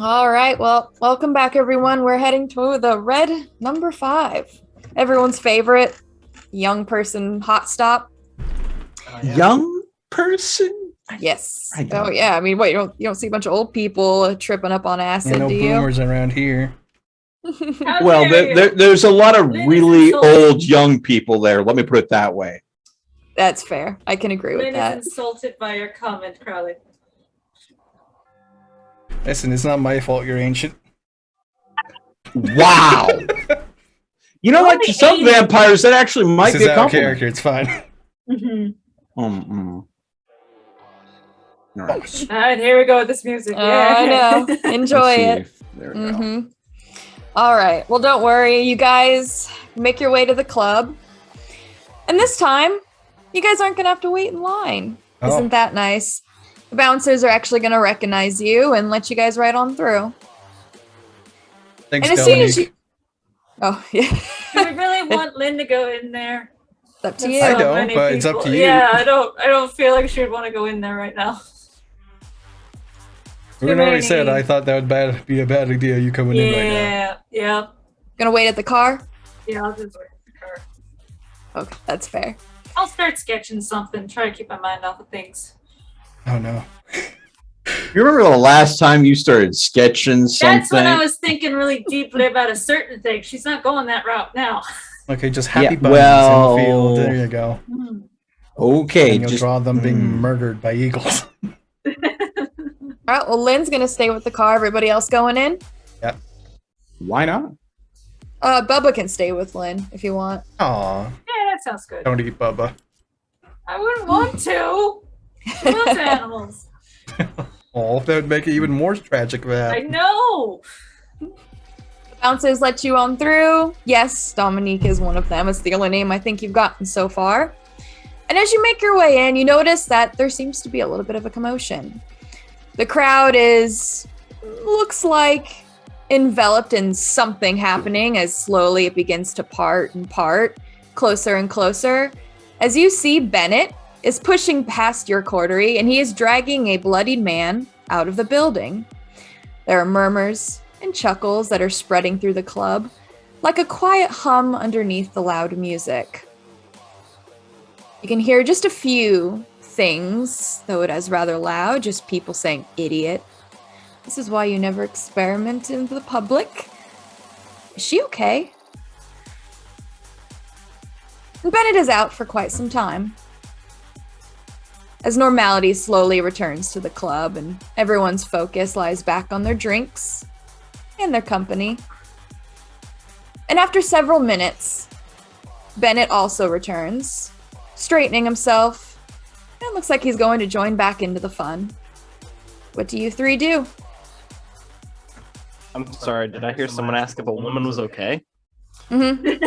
All right. Well, welcome back, everyone. We're heading to the red number 5. Everyone's favorite young person hot stop. Young person? Yes. I don't Oh yeah. I mean, what you don't see a bunch of old people tripping up on acid, no do you? boomers around here. Well, there's a lot of really old young people there. Let me put it that way. That's fair. I can agree with Lynn that. is insulted by your comment, Crowley. Listen, it's not my fault you're ancient. Wow. You know what? To some vampires, that actually might This be is a our compliment. character. It's fine. All right. All right, here we go with this music. Yeah, I know. Enjoy it. There we go. All right. Well, don't worry. You guys make your way to the club. And this time, you guys aren't going to have to wait in line. Oh. Isn't that nice? The bouncers are actually going to recognize you and let you guys right on through. Thanks, And as soon as Dominique. Oh, yeah. Do we really want Lynn to go in there? It's up to There's you. I so don't, many but it's up people. to you. Yeah, I don't feel like she would want to go in there right now. Ruben already said I thought that would be a bad idea. You coming in right now. Yeah. Gonna wait at the car? Yeah, I'll just wait for the car. Okay, that's fair. I'll start sketching something, try to keep my mind off of things. Oh no. You remember the last time you started sketching something? That's when I was thinking really deeply about a certain thing. She's not going that route now. Okay, just happy Yeah, bunnies well- in the field. There you go. Okay, And you'll just draw them being murdered by eagles. All right, well, Lynn's gonna stay with the car. Everybody else going in? Yep. Why not? Bubba can stay with Lynn if you want. Aw, Yeah, that sounds good. don't eat Bubba. I wouldn't want to. Who loves animals? Oh, that would make it even more tragic, I man. know. Bouncers let you on through. Yes, Dominique is one of them. It's the only name I think you've gotten so far. And as you make your way in, you notice that there seems to be a little bit of a commotion. The crowd looks like enveloped in something happening as slowly it begins to part and part, closer and closer. As you see, Bennett is pushing past your coterie and he is dragging a bloodied man out of the building. There are murmurs and chuckles that are spreading through the club, like a quiet hum underneath the loud music. You can hear just a few things, though it is rather loud, just people saying idiot. This is why you never experiment in the public. Is she okay? And Bennett is out for quite some time. As normality slowly returns to the club and everyone's focus lies back on their drinks and their company. And after several minutes, Bennett also returns, straightening himself. It looks like he's going to join back into the fun. What do you three do? I'm sorry, did I hear someone ask if a woman was okay? Mm-hmm.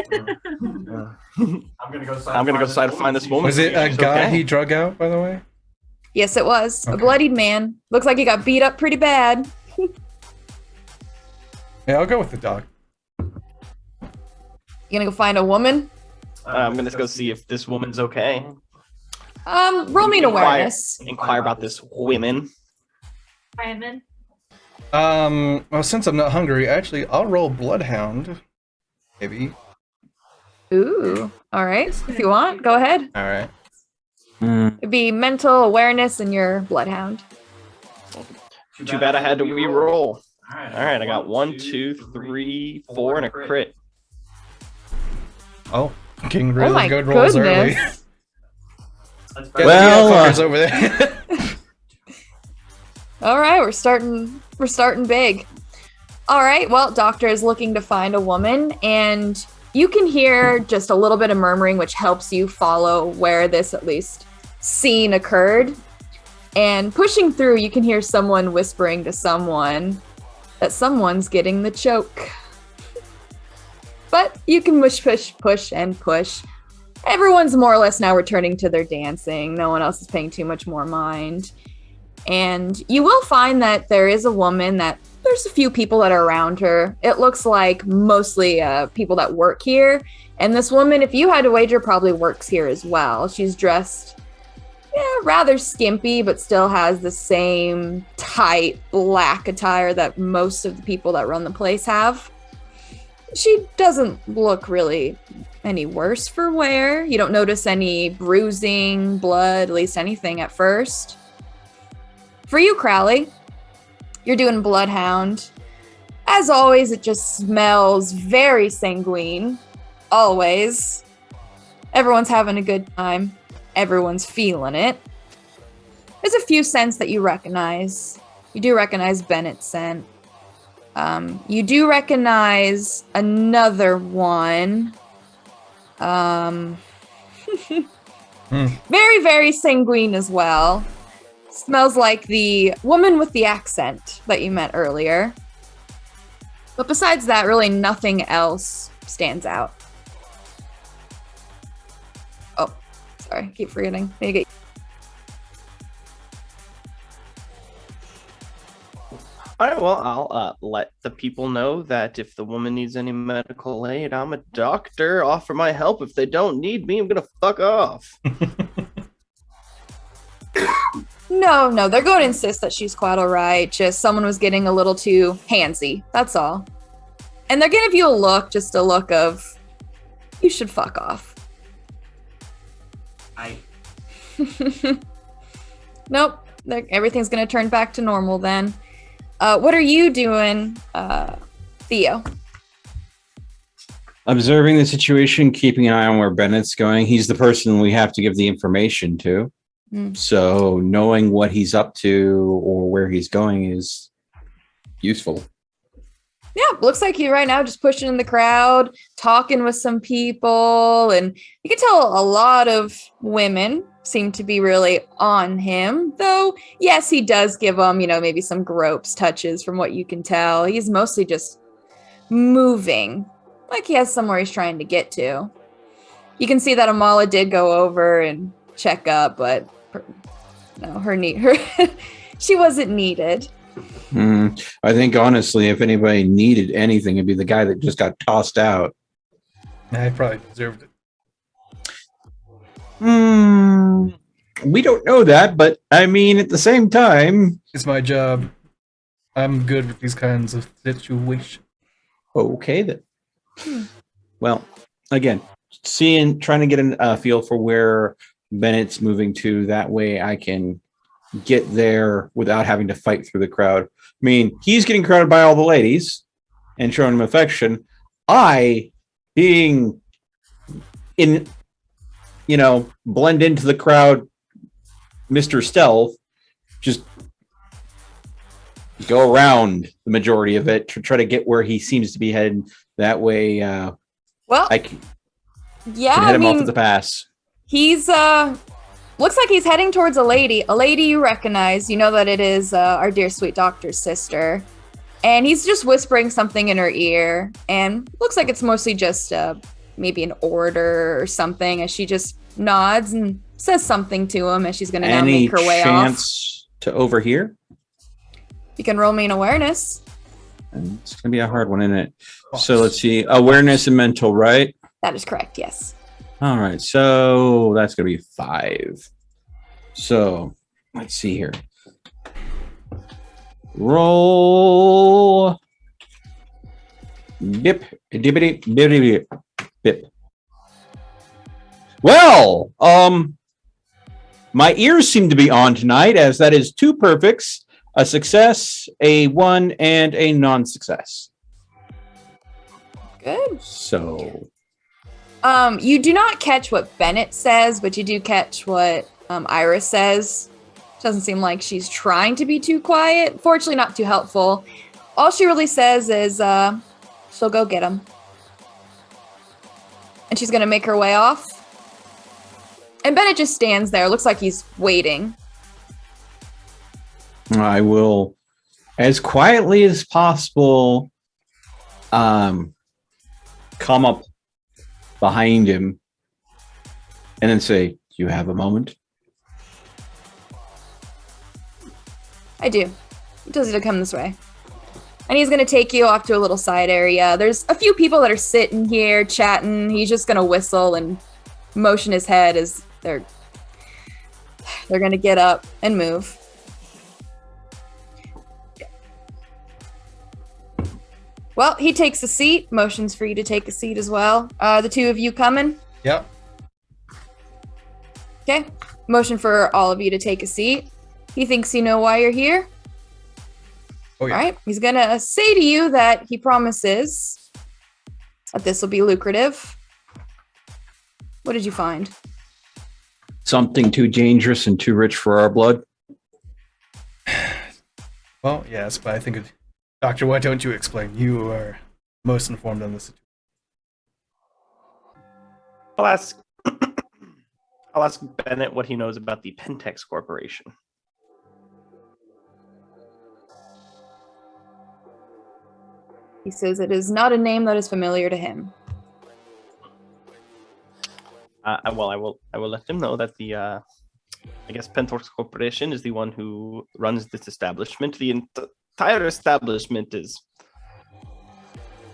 I'm gonna go outside to find this woman. Was it a She's guy okay. he drug out, by the way? Yes, it was. A Okay. bloodied man. Looks like he got beat up pretty bad. Yeah, I'll go with the dog. You gonna go find a woman? I'm gonna go see if this woman's okay. Roll me an awareness. Inquire about this woman. Simon. Well, since I'm not hungry, actually, I'll roll Bloodhound. Maybe. Ooh. All right. If you want, go ahead. All right. It'd be mental awareness and your bloodhound. Too bad I had to re-roll. Alright, I got 1, 2, 3, 4, and a crit. Oh, King really my good rolls early. goodness. Well, fuckers over there. All right, we're starting big. All right, well, Doctor is looking to find a woman, and you can hear just a little bit of murmuring, which helps you follow where this, at least, scene occurred. And pushing through, you can hear someone whispering to someone that someone's getting the choke. But you can push, and push. Everyone's more or less now returning to their dancing. No one else is paying too much more mind. And you will find that there is a woman that there's a few people that are around her. It looks like mostly people that work here. And this woman, if you had to wager, probably works here as well. She's dressed rather skimpy, but still has the same tight black attire that most of the people that run the place have. She doesn't look really any worse for wear. You don't notice any bruising, blood, at least anything at first. For you, Crowley, you're doing Bloodhound. As always, it just smells very sanguine. Always. Everyone's having a good time. Everyone's feeling it. There's a few scents that you recognize. You do recognize Bennett's scent. You do recognize another one. Very, very sanguine as well. Smells like the woman with the accent that you met earlier. But besides that, really nothing else stands out. Oh, sorry, keep forgetting. All right, well, I'll let the people know that if the woman needs any medical aid, I'm a doctor. Offer my help. If they don't need me, I'm gonna fuck off. No, they're going to insist that she's quite all right. Just someone was getting a little too handsy. That's all. And they're gonna give you a look, just a look of, you should fuck off. Nope, everything's gonna turn back to normal then. What are you doing, Theo? Observing the situation, keeping an eye on where Bennett's going. He's the person we have to give the information to. So knowing what he's up to or where he's going is useful. Yeah, looks like you right now just pushing in the crowd, talking with some people, and you can tell a lot of women seem to be really on him. Though, yes, he does give them, maybe some gropes touches from what you can tell. He's mostly just moving, like he has somewhere he's trying to get to. You can see that Amala did go over and check up, but she wasn't needed. I think honestly, if anybody needed anything, it'd be the guy that just got tossed out. I probably deserved it. We don't know that, but I mean, at the same time, It's my job. I'm good with these kinds of situations. okay then. Well, again, trying to get a feel for where Bennett's moving to. That way I can get there without having to fight through the crowd. I mean, he's getting crowded by all the ladies and showing him affection. I, being in, blend into the crowd, Mr. Stealth, just go around the majority of it to try to get where he seems to be headed. That way, I can head him off at the pass. He's looks like he's heading towards a lady you recognize. You know that it is our dear sweet doctor's sister, and he's just whispering something in her ear, and looks like it's mostly just maybe an order or something, as she just nods and says something to him as she's gonna now make her way off. Any chance to overhear? You can roll me an awareness. It's gonna be a hard one, isn't it? So let's see, awareness and mental, right? That is correct, yes. All right, so that's going to be 5. So let's see here. Roll. Dip, dippity, dippity, dip. Well, my ears seem to be on tonight, as that is 2 perfects, a success, a 1, and a non-success. Good. So... you do not catch what Bennett says, but you do catch what Iris says. Doesn't seem like she's trying to be too quiet. Fortunately, not too helpful. All she really says is she'll go get him. And she's going to make her way off. And Bennett just stands there. Looks like he's waiting. I will, as quietly as possible, come up behind him and then say, "Do you have a moment?" I do. He tells you to come this way. And he's going to take you off to a little side area. There's a few people that are sitting here chatting. He's just going to whistle and motion his head as they're They're going to get up and move. Well, he takes a seat, motions for you to take a seat as well. The two of you coming? Yep. Okay. Motion for all of you to take a seat. He thinks you know why you're here. Oh, yeah. All right. He's going to say to you that he promises that this will be lucrative. What did you find? Something too dangerous and too rich for our blood. Well, yes, but I think, Doctor, why don't you explain? You are most informed on this. I'll ask. I'll ask Bennett what he knows about the Pentex Corporation. He says it is not a name that is familiar to him. Well, I will let him know that the I guess Pentex Corporation is the one who runs this establishment. The entire establishment is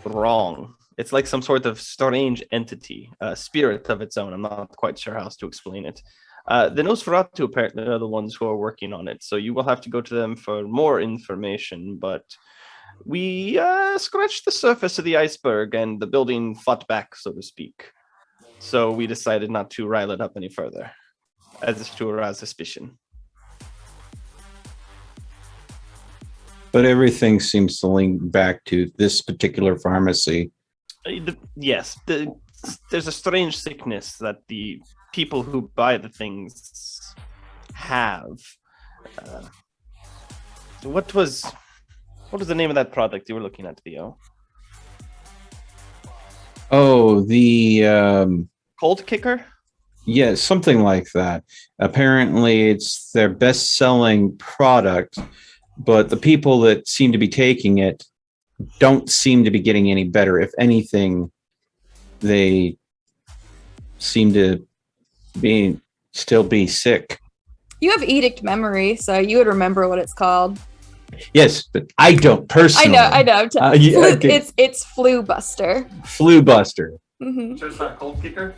wrong. It's like some sort of strange entity, a spirit of its own. I'm not quite sure how else to explain it. The Nosferatu apparently are the ones who are working on it, so you will have to go to them for more information. But we scratched the surface of the iceberg, and the building fought back, so to speak. So we decided not to rile it up any further, as if to arouse suspicion. But everything seems to link back to this particular pharmacy. Yes, there's a strange sickness that the people who buy the things have. What was the name of that product you were looking at, Theo? Oh, the Cold Kicker? yeah, something like that. Apparently, it's their best-selling product, but the people that seem to be taking it don't seem to be getting any better. If anything, they seem to still be sick. You have edict memory, so you would remember what it's called. Yes, but I don't personally. I know. Yeah, okay. It's Flu Buster. Flu Buster. Mm-hmm. So it's not Cold Kicker?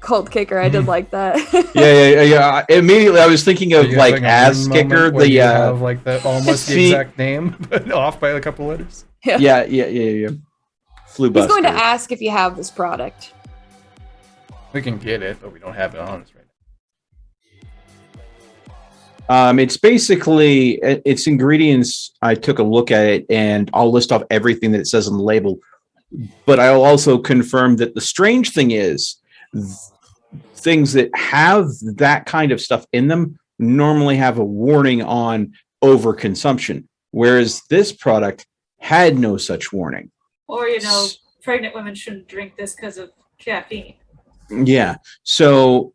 Cold Kicker, I did like that. Yeah. Immediately, I was thinking of You like having a Ass moment Kicker. where The you have like the almost the see- exact name, but off by a couple letters. yeah. Flu He's Buster. going to ask if you have this product. We can get it, but we don't have it on us right now. It's basically its ingredients. I took a look at it, and I'll list off everything that it says on the label. But I'll also confirm that the strange thing is, things that have that kind of stuff in them normally have a warning on overconsumption, whereas this product had no such warning. Or, pregnant women shouldn't drink this because of caffeine. Yeah. So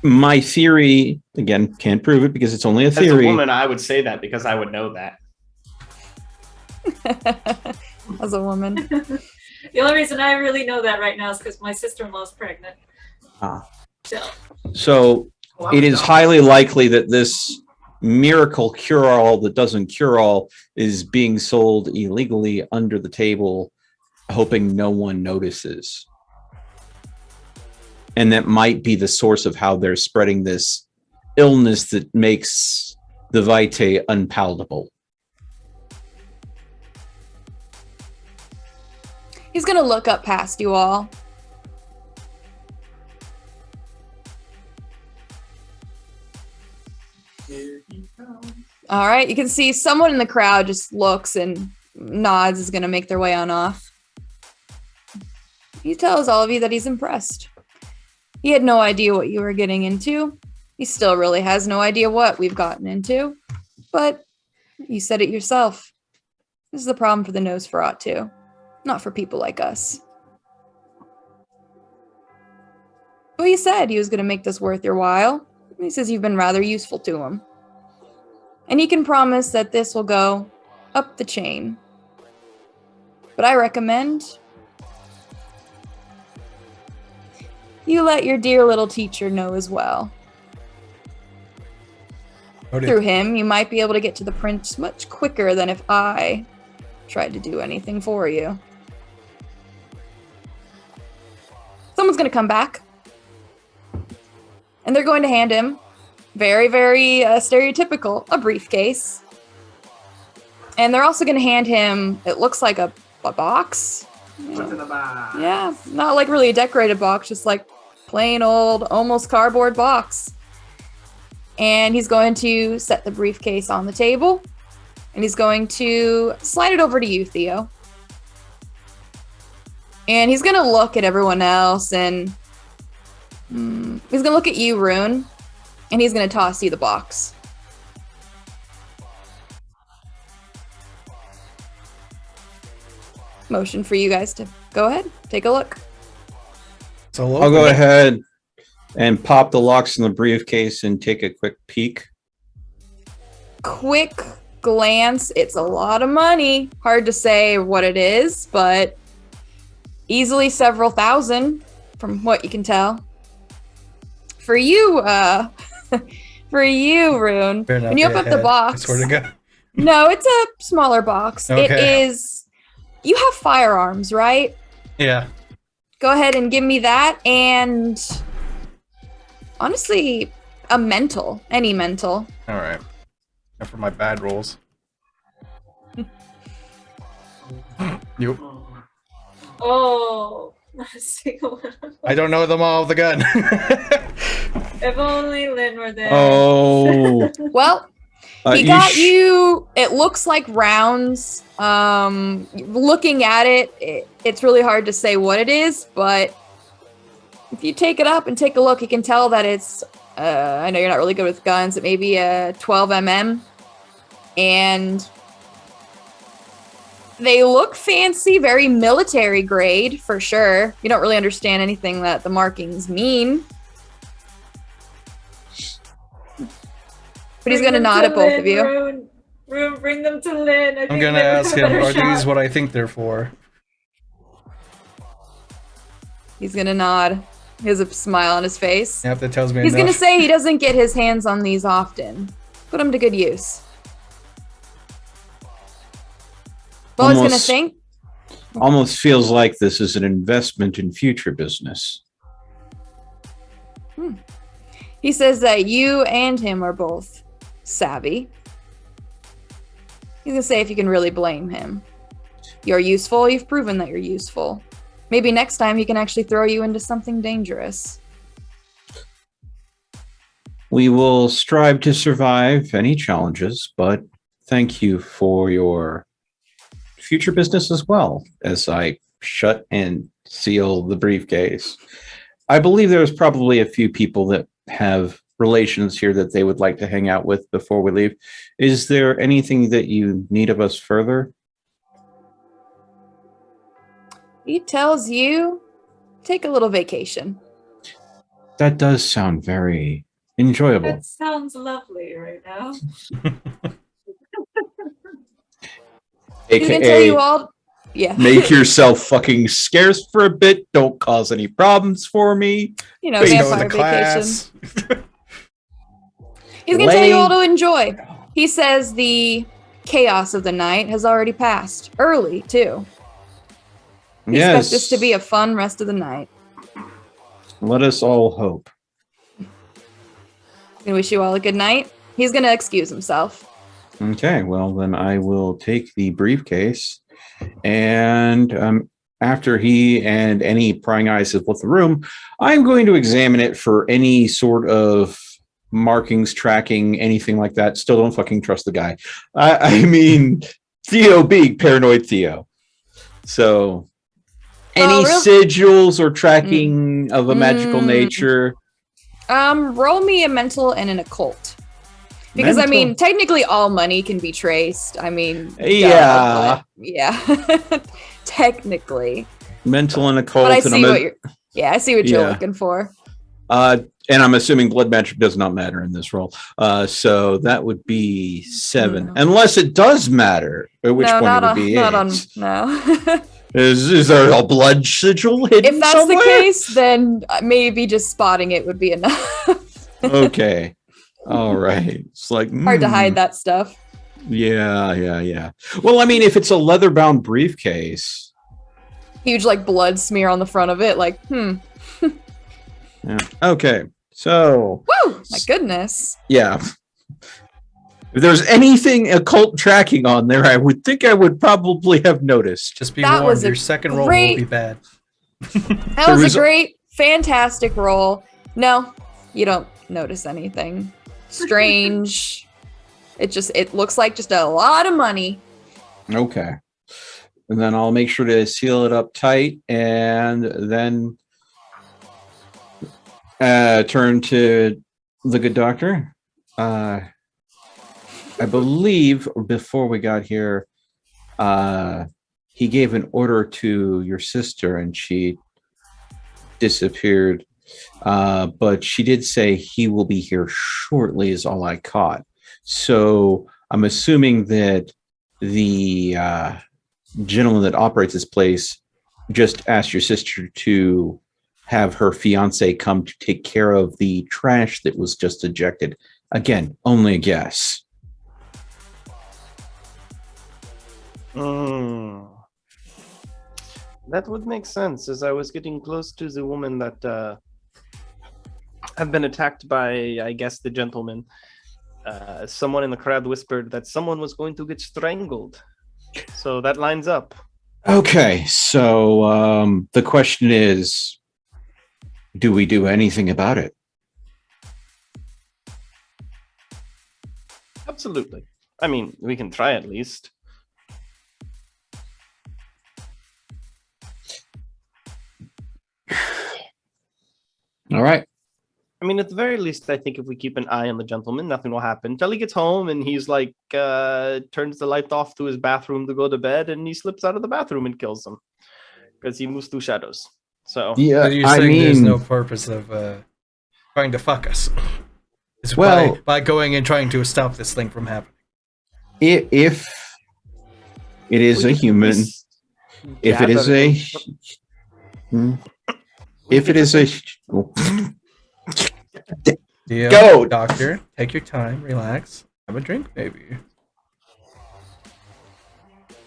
my theory, again, can't prove it because it's only a theory. As a woman, I would say that because I would know that. As a woman. The only reason I really know that right now is because my sister-in-law's pregnant. So it is highly likely that this miracle cure-all that doesn't cure all is being sold illegally under the table, hoping no one notices. And that might be the source of how they're spreading this illness that makes the Vitae unpalatable. He's going to look up past you all. All right, you can see someone in the crowd just looks and nods, is going to make their way on off. He tells all of you that he's impressed. He had no idea what you were getting into. He still really has no idea what we've gotten into. But you said it yourself. This is the problem for the Nosferatu, not for people like us. Well, he said he was going to make this worth your while. He says you've been rather useful to him. And he can promise that this will go up the chain. But I recommend you let your dear little teacher know as well. Through him, you might be able to get to the prince much quicker than if I tried to do anything for you. Someone's going to come back. And they're going to hand him Very, very stereotypical. A briefcase. And they're also going to hand him, it looks like a box. What's in the box? Yeah, not like really a decorated box, just like plain old, almost cardboard box. And he's going to set the briefcase on the table. And he's going to slide it over to you, Theo. And he's going to look at everyone else, and he's going to look at you, Rune. And he's going to toss you the box. Motion for you guys to go ahead, take a look. So I'll go ahead and pop the locks in the briefcase and take a quick peek. Quick glance, it's a lot of money. Hard to say what it is, but easily several thousand from what you can tell. For you, Rune, when you open up the box. I swear to God. No, it's a smaller box. Okay. It is. You have firearms, right? Yeah. Go ahead and give me that, and honestly, a mental, any mental. All right. And for my bad rolls. You. Oh, not a single one. I don't know them all. The gun. If only Lynn were there. Oh. Well, he you got you. It looks like rounds. Looking at it, it's really hard to say what it is, but if you take it up and take a look, you can tell that it's. I know you're not really good with guns. It may be a 12 mm, and they look fancy, very military grade for sure. You don't really understand anything that the markings mean. But he's going to nod at both of you. Rune, bring them to Lynn. I'm gonna ask him, are these what I think they're for? He's going to nod. He has a smile on his face. Yeah, if that tells me He's enough. going to say he doesn't get his hands on these often. Put them to good use. Well, he's going to think. Almost feels like this is an investment in future business. He says that you and him are both savvy. He's going to say if you can really blame him. You're useful. You've proven that you're useful. Maybe next time he can actually throw you into something dangerous. We will strive to survive any challenges, but thank you for your future business as well. As I shut and seal the briefcase, I believe there's probably a few people that have relations here that they would like to hang out with before we leave. Is there anything that you need of us further? He tells you, take a little vacation. That does sound very enjoyable. That sounds lovely right now. He's going to tell you all. Yeah. Make yourself fucking scarce for a bit. Don't cause any problems for me. You know, Please go vampire to class. vacation. He's going to tell you all to enjoy. He says the chaos of the night has already passed. Early, too. He expects this to be a fun rest of the night. Let us all hope. I'm going to wish you all a good night. He's going to excuse himself. Okay, well, then I will take the briefcase. And after he and any prying eyes have left the room, I'm going to examine it for any sort of markings, tracking, anything like that. Still don't fucking trust the guy. I mean, Theo being paranoid Theo. So any sigils or tracking of a magical nature? Roll me a mental and an occult. Because, I mean, technically all money can be traced. I mean, yeah. Yeah. Technically. Mental and occult. But I see what you're... Yeah, I see what you're looking for. And I'm assuming blood magic does not matter in this roll. So that would be 7. No. Unless it does matter. At which point it would be 8. No. Is there a blood sigil hidden If that's somewhere? the case, then maybe just spotting it would be enough. Okay. All right. It's like hard to hide that stuff. Yeah. Well, I mean, if it's a leather-bound briefcase, huge like blood smear on the front of it, like Yeah. Okay. So, Woo! My goodness. yeah. If there's anything occult tracking on there, I would think I would probably have noticed. Just be That was warned, a your second roll will great- be bad. That The was a great, fantastic roll. No, you don't notice anything strange. It looks like just a lot of money. Okay. And then I'll make sure to seal it up tight and then turn to the good doctor. I believe before we got here, he gave an order to your sister and she disappeared. But she did say he will be here shortly, is all I caught. So I'm assuming that the gentleman that operates this place just asked your sister to have her fiance come to take care of the trash that was just ejected. Again, only a guess. That would make sense, as I was getting close to the woman that have been attacked by, I guess, the gentleman. Someone in the crowd whispered that someone was going to get strangled. So that lines up. Okay, so the question is, do we do anything about it? Absolutely. I mean, we can try at least. All right. I mean, at the very least, I think if we keep an eye on the gentleman, nothing will happen until he gets home and he's like, turns the light off to his bathroom to go to bed and he slips out of the bathroom and kills them because he moves through shadows. So, Yeah, So you're I saying there's mean, no purpose of trying to fuck us? It's Well- by going and trying to stop this thing from happening. if it is a human, if it is a, if it is a, Deal, Go! doctor. Take your time, relax, have a drink, maybe.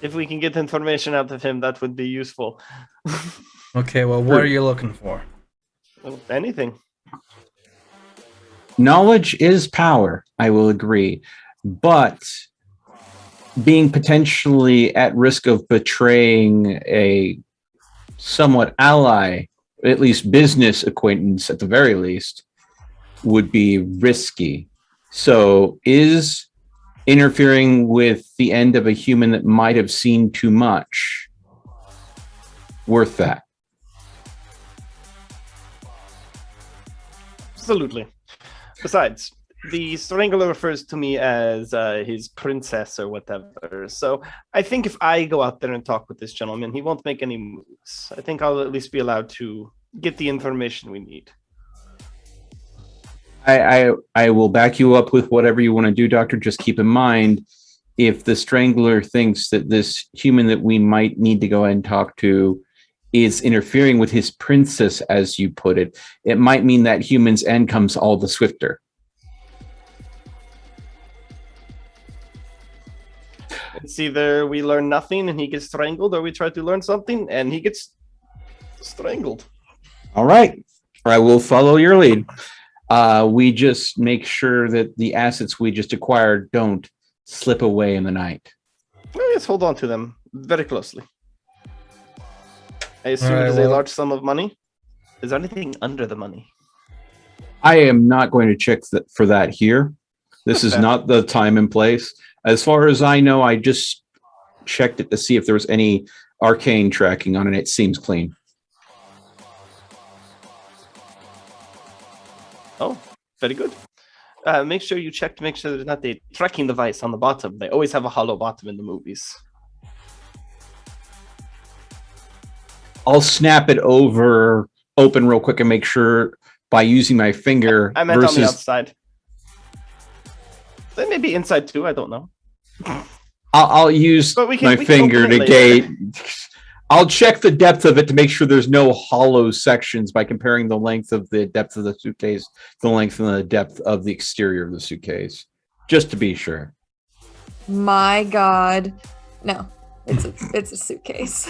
If we can get information out of him, that would be useful. Okay, well, what are you looking for? Well, anything. knowledge is power, I will agree, but being potentially at risk of betraying a somewhat ally, at least business acquaintance at the very least, would be risky. So is interfering with the end of a human that might have seen too much worth that? Absolutely. Besides, the strangler refers to me as his princess or whatever. So I think if I go out there and talk with this gentleman, he won't make any moves. I think I'll at least be allowed to get the information we need. I will back you up with whatever you want to do, Doctor. Just keep in mind, if the strangler thinks that this human that we might need to go ahead and talk to is interfering with his princess, as you put it, it might mean that human's end comes all the swifter. It's either we learn nothing and he gets strangled, or we try to learn something and he gets strangled. All right. I will follow your lead. We just make sure that the assets we just acquired don't slip away in the night. Let's hold on to them very closely. I assume Alright, it is well- a large sum of money. Is there anything under the money? I am not going to check for that here. This is Okay. not the time and place. As far as I know, I just checked it to see if there was any arcane tracking on it. It seems clean. Oh, very good. Make sure you check to make sure there's not a tracking device on the bottom. They always have a hollow bottom in the movies. I'll snap it open real quick and make sure by using my finger I meant on the versus outside. They may be inside too. I don't know. I'll use But we can- my we can finger open it to later. gauge. I'll check the depth of it to make sure there's no hollow sections by comparing the length of the depth of the suitcase, the length and the depth of the exterior of the suitcase, just to be sure. My God. No, it's a suitcase.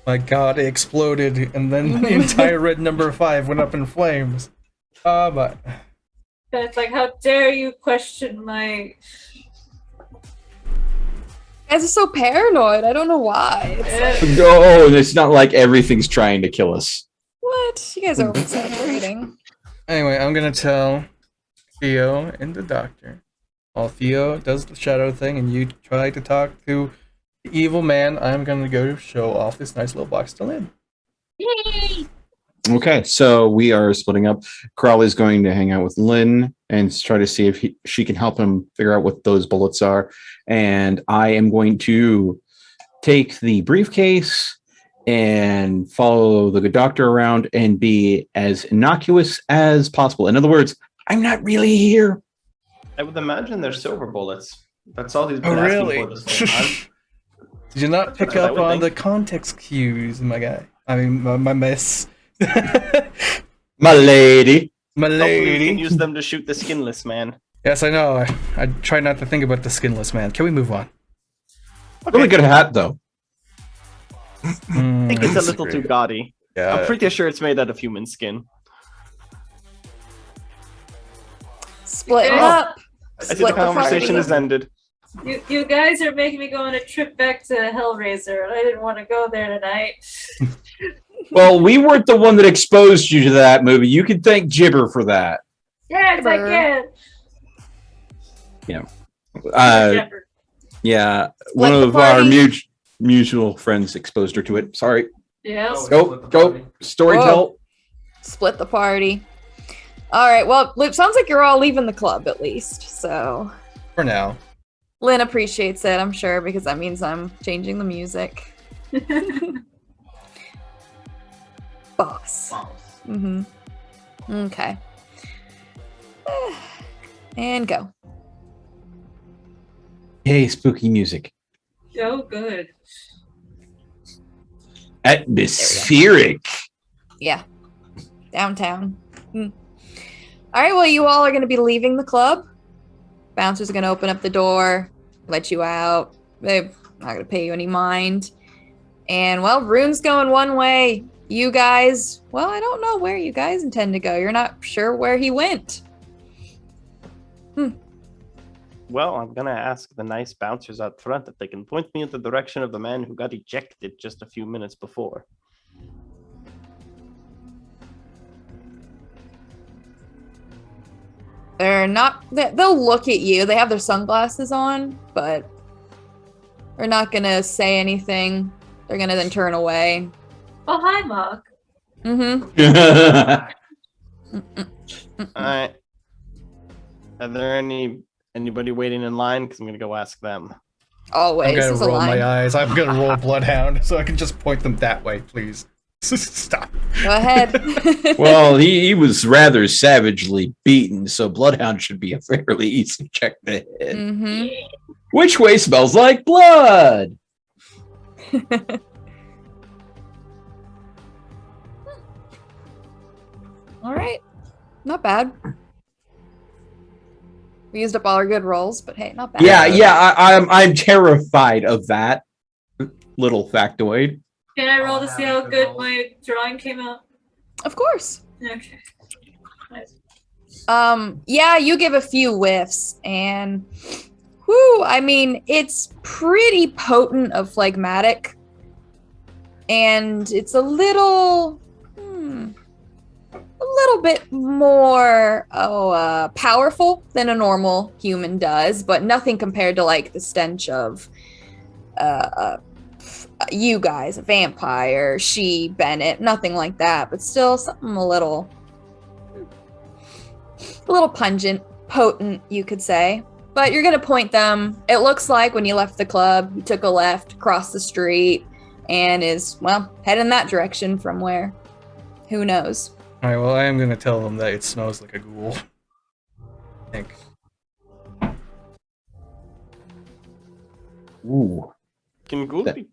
My god, it exploded, and then the entire red number 5 went up in flames. But It's like, how dare you question my. You guys are so paranoid. I don't know why. It's like, No, it's not like everything's trying to kill us. what? You guys are over exaggerating. anyway, I'm gonna tell Theo and the doctor. While Theo does the shadow thing and you try to talk to the evil man, I'm gonna go show off this nice little box to Lynn. Yay! Okay, so we are splitting up. Crawley's going to hang out with Lynn and try to see if she can help him figure out what those bullets are. And I am going to take the briefcase and follow the good doctor around and be as innocuous as possible. In other words, I'm not really here. I would imagine they're silver bullets. That's all he's Oh, been asking really? for this whole time. Did you not pick I up would on think. the context cues, my guy? I mean, my miss. My lady. My Hopefully we lady. can use them to shoot the skinless man. Yes, I know. I try not to think about the skinless man. Can we move on? Really good hat, though. I think it's a little too gaudy. Yeah. I'm pretty sure it's made out of human skin. Split Oh. up. I see the Split the conversation party. has ended. You guys are making me go on a trip back to Hellraiser, and I didn't want to go there tonight. Well, we weren't the one that exposed you to that movie. You can thank Gibber for that. Yes, I can. Shepherd. Yeah, Split one the of our party. mutual friends exposed her to it. Sorry. Yes. Go. Story Whoa. tell. Split the party. All right. Well, Luke, sounds like you're all leaving the club at least. So For now. Lynn appreciates it, I'm sure, because that means I'm changing the music. Boss. Mm-hmm. Okay. And go. Hey, spooky music. So good. Atmospheric. Yeah. Downtown. All right. Well, you all are going to be leaving the club. Bouncers are going to open up the door, let you out. They're not going to pay you any mind. And, well, Rune's going one way. You guys, well, I don't know where you guys intend to go. You're not sure where he went. Well, I'm gonna ask the nice bouncers out front if they can point me in the direction of the man who got ejected just a few minutes before. They're not, they'll look at you. They have their sunglasses on, but they're not going to say anything. They're going to then turn away. Oh, hi, Mark. Mm-hmm. Alright. Are there anybody waiting in line? Because I'm gonna go ask them. Always. I'm There's gonna a roll line. my eyes. I'm gonna roll Bloodhound so I can just point them that way, please. Stop. Go ahead. Well, he was rather savagely beaten, so Bloodhound should be a fairly easy check to hit. Mm-hmm. Which way smells like blood? All right. Not bad. We used up all our good rolls, but hey, not bad. Yeah. I'm terrified of that little factoid. Can I roll to see how good my drawing came out? Of course. Okay. Nice. Yeah, you give a few whiffs, and whoo, I mean, it's pretty potent of phlegmatic, and it's a little bit more powerful than a normal human does, but nothing compared to like the stench of you guys, a vampire, she, Bennett, nothing like that, but still something a little pungent, potent, you could say. But you're gonna point them. It looks like when you left the club, you took a left, crossed the street, and is, well, heading that direction from where? Who knows? Alright, well, I am gonna tell them that it smells like a ghoul. I think. Ooh. Can ghouls be?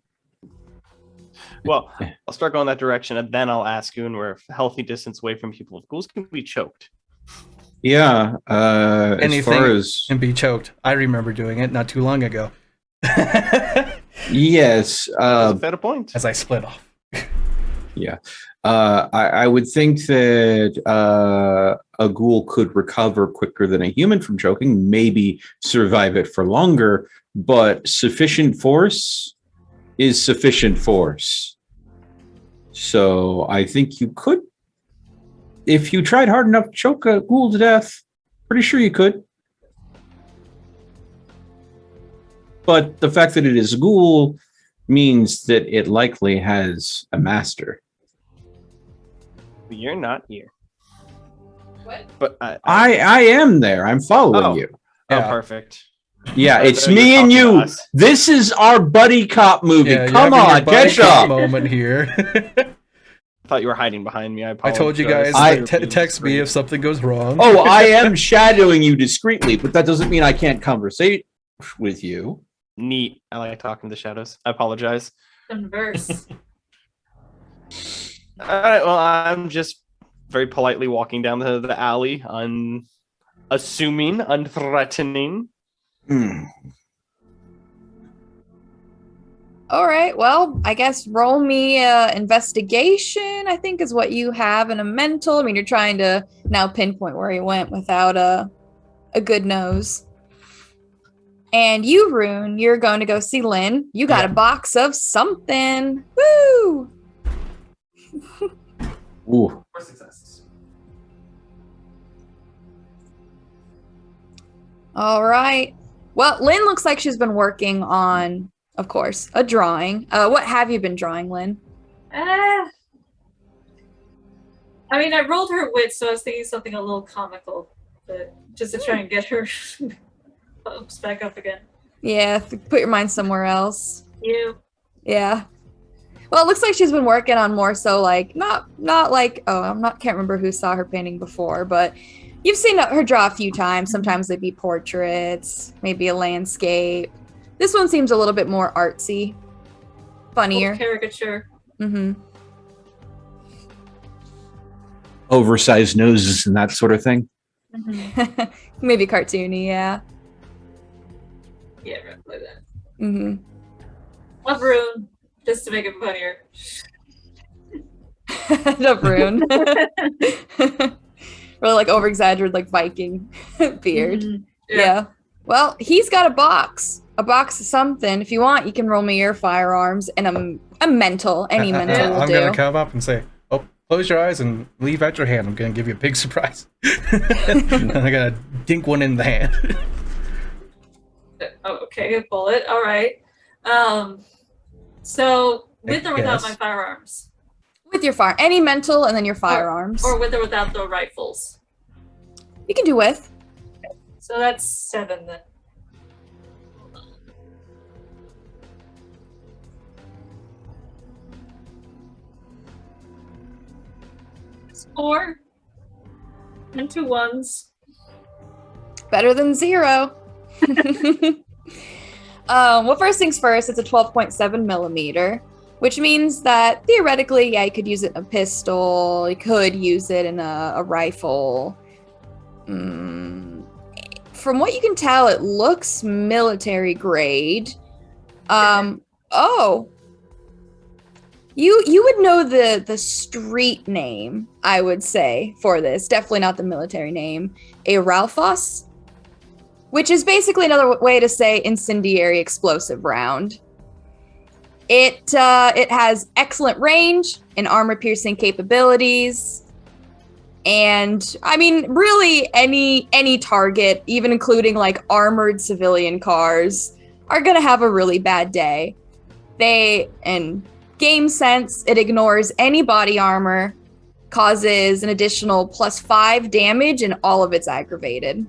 Well, I'll start going that direction, and then I'll ask you, and we're a healthy distance away from people. Ghouls can be choked. Yeah. As Anything far as can be choked. I remember doing it not too long ago. yes, That's a fair point. As I split off. Yeah. I would think that a ghoul could recover quicker than a human from choking, maybe survive it for longer, but sufficient force is sufficient force. So I think you could, if you tried hard enough to choke a ghoul to death, pretty sure you could. But the fact that it is a ghoul means that it likely has a master. You're not here. What? But I am there. I'm following you. Oh, Yeah. perfect. Yeah, it's You're me and talking to you. us. This is our buddy cop movie. Yeah, Come you're having your on, buddy catch cop up. moment here. I thought you were hiding behind me. I I apologize. told you guys, I- text me if something goes wrong. Oh, I am shadowing you discreetly, but that doesn't mean I can't conversate with you. Neat. I like talking to the shadows. I apologize. Converse. All right. Well, I'm just very politely walking down the alley, unassuming, unthreatening. All right. Well, I guess roll me investigation, I think is what you have in a mental. I mean, you're trying to now pinpoint where he went without a good nose. And you, Rune, you're going to go see Lynn. You got a box of something. Woo! Ooh. For success. All right. Well, Lynn looks like she's been working on, of course, a drawing. What have you been drawing, Lynn? I mean, I rolled her wit, so I was thinking something a little comical, but just to try and get her hopes back up again. Yeah, put your mind somewhere else. You. Yeah. Well, it looks like she's been working on more so like not like can't remember who saw her painting before, but you've seen her draw a few times. Sometimes they'd be portraits, maybe a landscape. This one seems a little bit more artsy, funnier. Caricature. Mm-hmm. Oversized noses and that sort of thing. Mm-hmm. Maybe cartoony, yeah. Yeah, roughly that. Mm-hmm. Love Rune, just to make it funnier. The Rune. Really like over-exaggerated, like Viking beard. Mhm. Yeah. Well, he's got a box of something. If you want, you can roll me your firearms and a mental. Any mental will I'm do. gonna come up and say, "Oh, close your eyes and leave out your hand. I'm gonna give you a big surprise." I'm gonna dink one in the hand. Oh, okay, a bullet. All right. So with or without my Yes. firearms, With your fire, any mental, and then your firearms. or with or without the rifles. You can do with. So that's 7 then. It's 4 and 2 ones. Better than 0. Well, first things first, it's a 12.7 millimeter, which means that theoretically, yeah, you could use it in a pistol, you could use it in a rifle. From what you can tell, it looks military grade. Oh. You would know the street name, I would say, for this. Definitely not the military name. A Ralphos, which is basically another way to say incendiary explosive round. It has excellent range and armor-piercing capabilities. And I mean, really, any target, even including like armored civilian cars, are gonna have a really bad day. In game sense, it ignores any body armor, causes an additional +5 damage, and all of it's aggravated.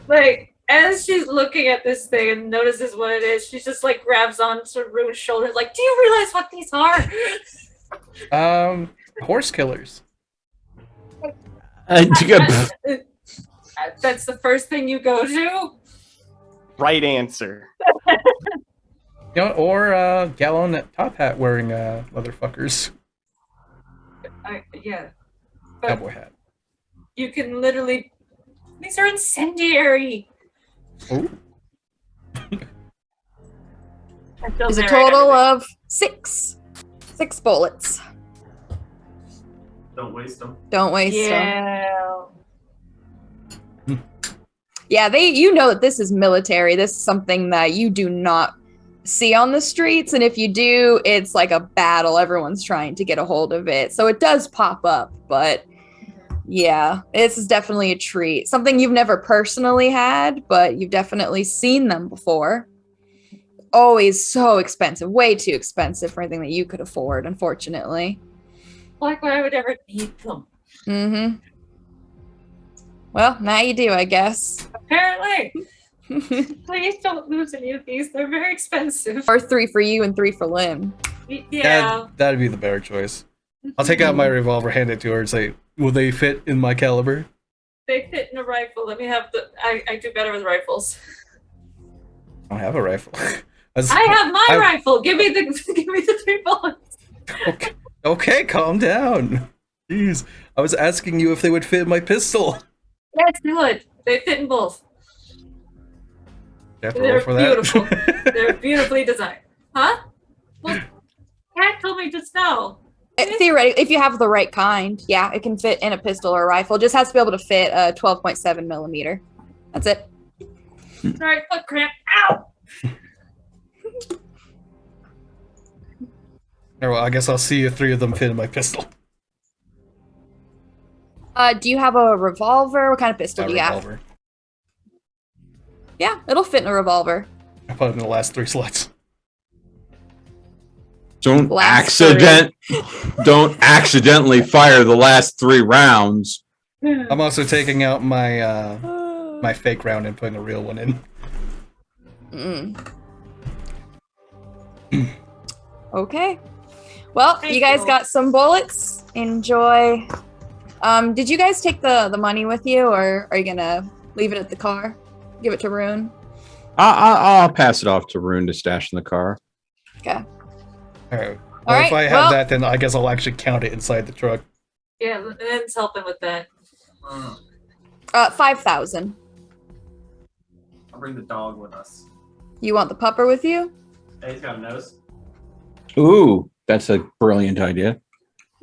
Like, as she's looking at this thing and notices what it is, she just like grabs onto Rune's shoulders, like, "Do you realize what these are?" Horse killers. That's the first thing you go to. Right answer. You know, or gallon top hat wearing motherfuckers. Yeah. But Cowboy hat. you can literally. These are incendiary. Ooh. There's a total of 6. 6 bullets. Don't waste them. Don't waste them. Yeah. Yeah, you know that this is military. This is something that you do not see on the streets, and if you do, it's like a battle. Everyone's trying to get a hold of it. So it does pop up, but yeah, this is definitely a treat. Something you've never personally had, but you've definitely seen them before. Always so expensive, way too expensive for anything that you could afford, unfortunately. Like why I would ever need them. Mm-hmm. Well, now you do, I guess. Apparently. Please don't lose any of these. They're very expensive. Or 3 for you and 3 for Lim. Yeah. That'd be the better choice. I'll take out my revolver, hand it to her, and say, "Will they fit in my caliber?" They fit in a rifle. Let me have the. I do better with rifles. I don't have a rifle. I have my rifle. Give me the 3 bullets. Okay, calm down. Jeez, I was asking you if they would fit in my pistol. Yes, they would. They fit in both. You have to They're roll for that? beautiful. They're beautifully designed. Huh? Well, Cat told me just now. Theoretically, if you have the right kind, yeah, it can fit in a pistol or a rifle. It just has to be able to fit a 12.7 millimeter. That's it. Sorry, foot cramp. Ow! Oh, well, I guess I'll see if 3 of them fit in my pistol. Do you have a revolver? What kind of pistol do you have? Revolver. Yeah, it'll fit in a revolver. I put it in the last 3 slots. Don't Last don't accidentally fire the last 3 rounds. I'm also taking out my my fake round and putting a real one in. Okay. Well, Thank you guys you. got some bullets. Enjoy. Did you guys take the money with you, or are you gonna leave it at the car? Give it to Rune? I'll pass it off to Rune to stash in the car. Okay. Alright. Well, Alright, if I have well- that, then I guess I'll actually count it inside the truck. Yeah, Lynn's helping with that. 5,000. I'll bring the dog with us. You want the pupper with you? Hey, he's got a nose. Ooh, that's a brilliant idea.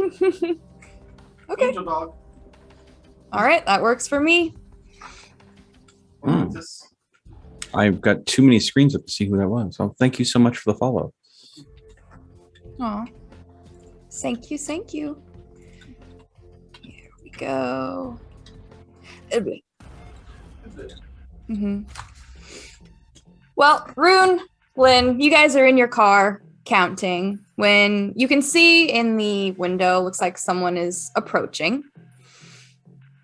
Okay. Angel dog. All right, that works for me. Hmm. Who's this? I've got too many screens up to see who that was. So thank you so much for the follow. Aw. Thank you, thank you. Here we go. Well, Rune, Lynn, you guys are in your car counting when you can see in the window, looks like someone is approaching.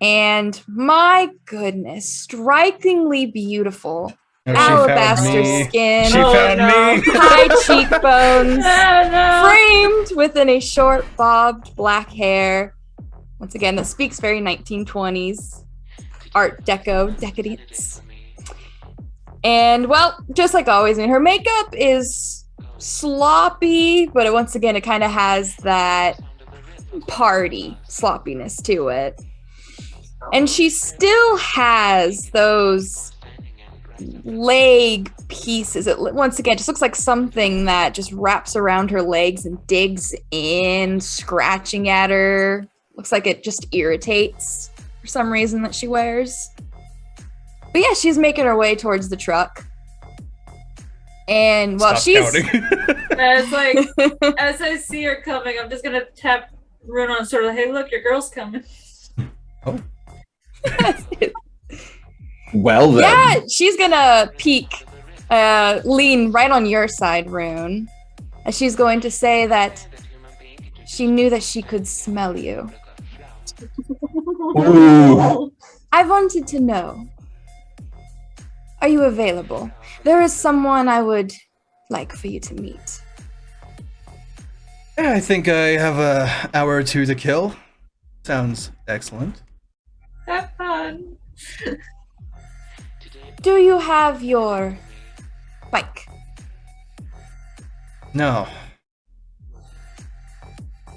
And my goodness, strikingly beautiful. Oh, Alabaster me. skin, She Oh, found no. me. high cheekbones, No. framed within a short bobbed black hair. Once again, that speaks very 1920s Art Deco decadence. And well, just like always, I mean, her makeup is sloppy, but once again, it kind of has that party sloppiness to it. And she still has those leg pieces. It once again just looks like something that just wraps around her legs and digs in, scratching at her. Looks like it just irritates for some reason that she wears. But yeah, she's making her way towards the truck. And well, Stop she's counting. As like as I see her coming, I'm just gonna tap Rune on sort of, hey, look, your girl's coming. Well then. yeah, she's gonna peek, lean right on your side, Rune. And she's going to say that she knew that she could smell you. Ooh. I wanted to know, are you available? There is someone I would like for you to meet. Yeah, I think I have an hour or 2 to kill. Sounds excellent. Have fun. Do you have your bike? No.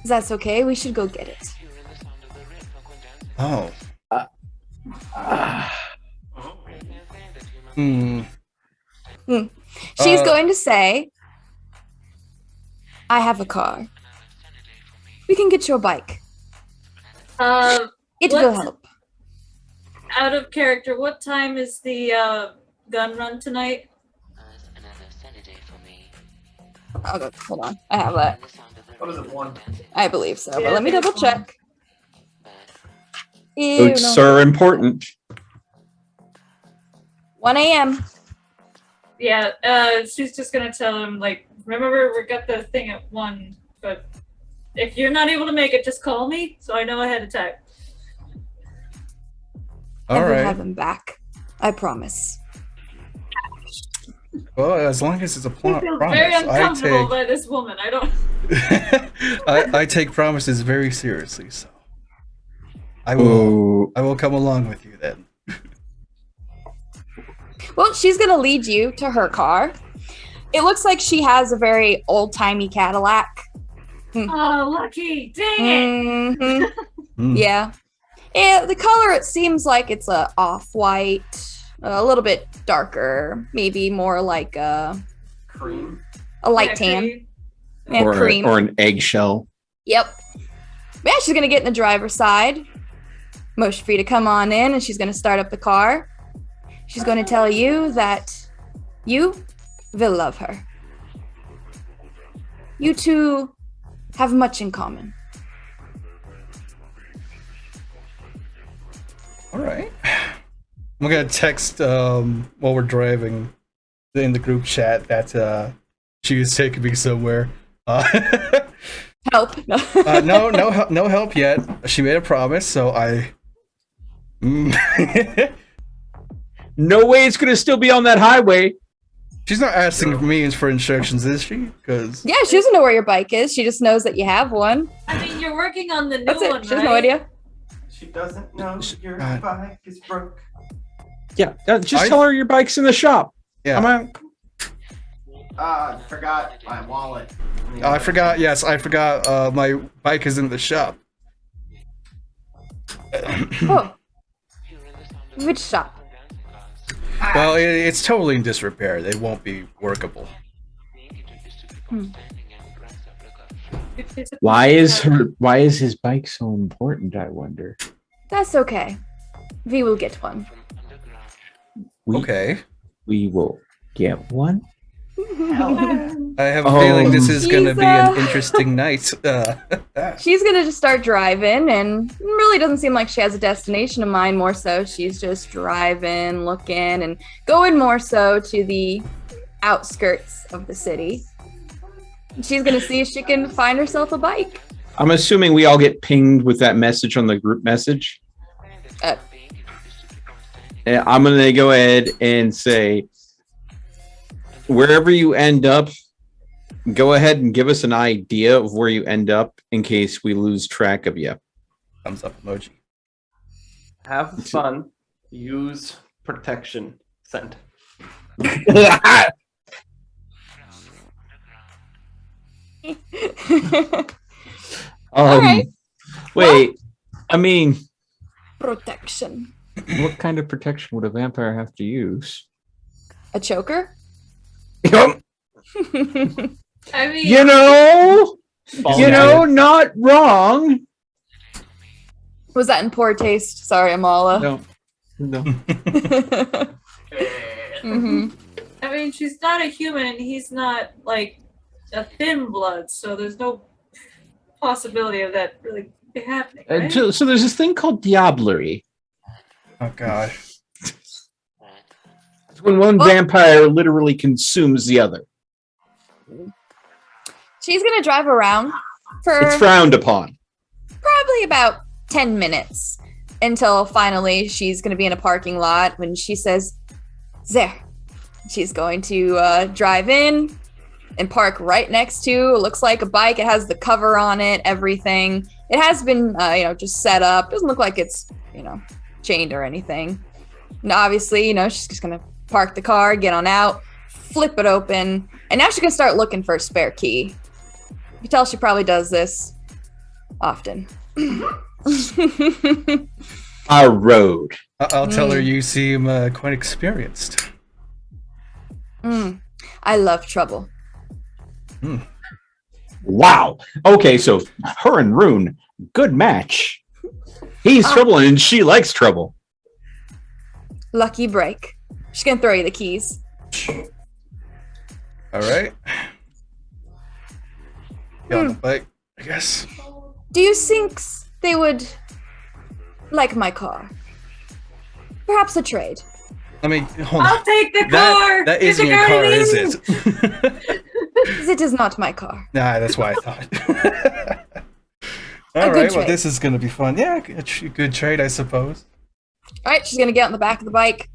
That's okay, we should go get it. Oh. Hmm. She's Uh, going to say, I have a car. we can get you a bike. It will What- help. Out of character, what time is the gun run tonight? Okay, hold on. I have that. What is it, 1? I believe so, Yeah, but let me I think double it's one. check. Ew, Boots no. are important. 1 a.m. Yeah, she's just gonna tell him, like, remember, we got the thing at 1, but if you're not able to make it, just call me so I know ahead of time. I All will right. have him back. I promise. Well, as long as it's a I feel promise, very I uncomfortable take by this woman. I don't. I take promises very seriously. So I will Ooh. I will come along with you then. Well, she's gonna lead you to her car. It looks like she has a very old-timey Cadillac. Oh, lucky! Dang it! Mhm. Hmm. Yeah. The color, it seems like it's a off-white, a little bit darker, maybe more like a Cream. light Yeah, tan. cream. Yeah, Or, cream. or an eggshell. Yep. Yeah, she's gonna get in the driver's side. Motion for you to come on in, and she's gonna start up the car. She's gonna tell you that you will love her. You two have much in common. All right. I'm gonna text while we're driving in the group chat that she is taking me somewhere. Help. No help yet. She made a promise, so I. No way it's gonna still be on that highway. She's not asking me for instructions, is she? Because Yeah, she doesn't know where your bike is. She just knows that you have one. I mean, you're working on the new That's it. one, She has right? no idea. She doesn't know your God. bike is broke. Yeah, just I- tell her your bike's in the shop. yeah, I'm out. I forgot my wallet. I forgot. Yes, I forgot. My bike is in the shop. Oh. Which shop? Well, it's totally in disrepair. They won't be workable. Why is his bike so important, I wonder? That's okay. We will get one. We, Okay. We will get one. I have a feeling this is going to be an She's, interesting night. She's gonna just start driving, and really doesn't seem like she has a destination in mind. More so, she's just driving, looking, and going more so to the outskirts of the city. She's gonna see if she can find herself a bike. I'm assuming we all get pinged with that message on the group message. Uh, And I'm going to go ahead and say, wherever you end up, go ahead and give us an idea of where you end up in case we lose track of you. Thumbs up emoji. Have fun. Use protection. Send. right. Wait, I mean, Protection. what kind of protection would a vampire have to use? A choker? I mean, Not wrong. Was that in poor taste? Sorry, Amala. No. hmm I mean, she's not a human, and he's not like a thin blood, so there's no possibility of that really happening. Right? So there's this thing called diablerie. Oh god. It's when one Well- vampire literally consumes the other. She's gonna drive around for It's frowned upon. probably about 10 minutes until finally she's going to be in a parking lot when she says, there. She's going to drive in and park right next to, it looks like a bike. It has the cover on it, everything. It has been, just set up. Doesn't look like it's, chained or anything. And obviously, she's just going to park the car, get on out, flip it open, and now she's going to start looking for a spare key. You can tell she probably does this often. Our road. I'll tell her you seem quite experienced. I love trouble. Wow. Okay, so her and Rune, good match. He's trouble and she likes trouble. Lucky break. She's gonna throw you the keys. All right. Get on the bike, I guess. Do you think they would like my car? Perhaps a trade. Let me hold I'll on. take the car. That Get isn't the your car, in. is it? It is not my car. Nah, that's why I thought. All good right, well, trade. this is gonna be fun. Yeah, good trade, I suppose. All right, she's gonna get on the back of the bike,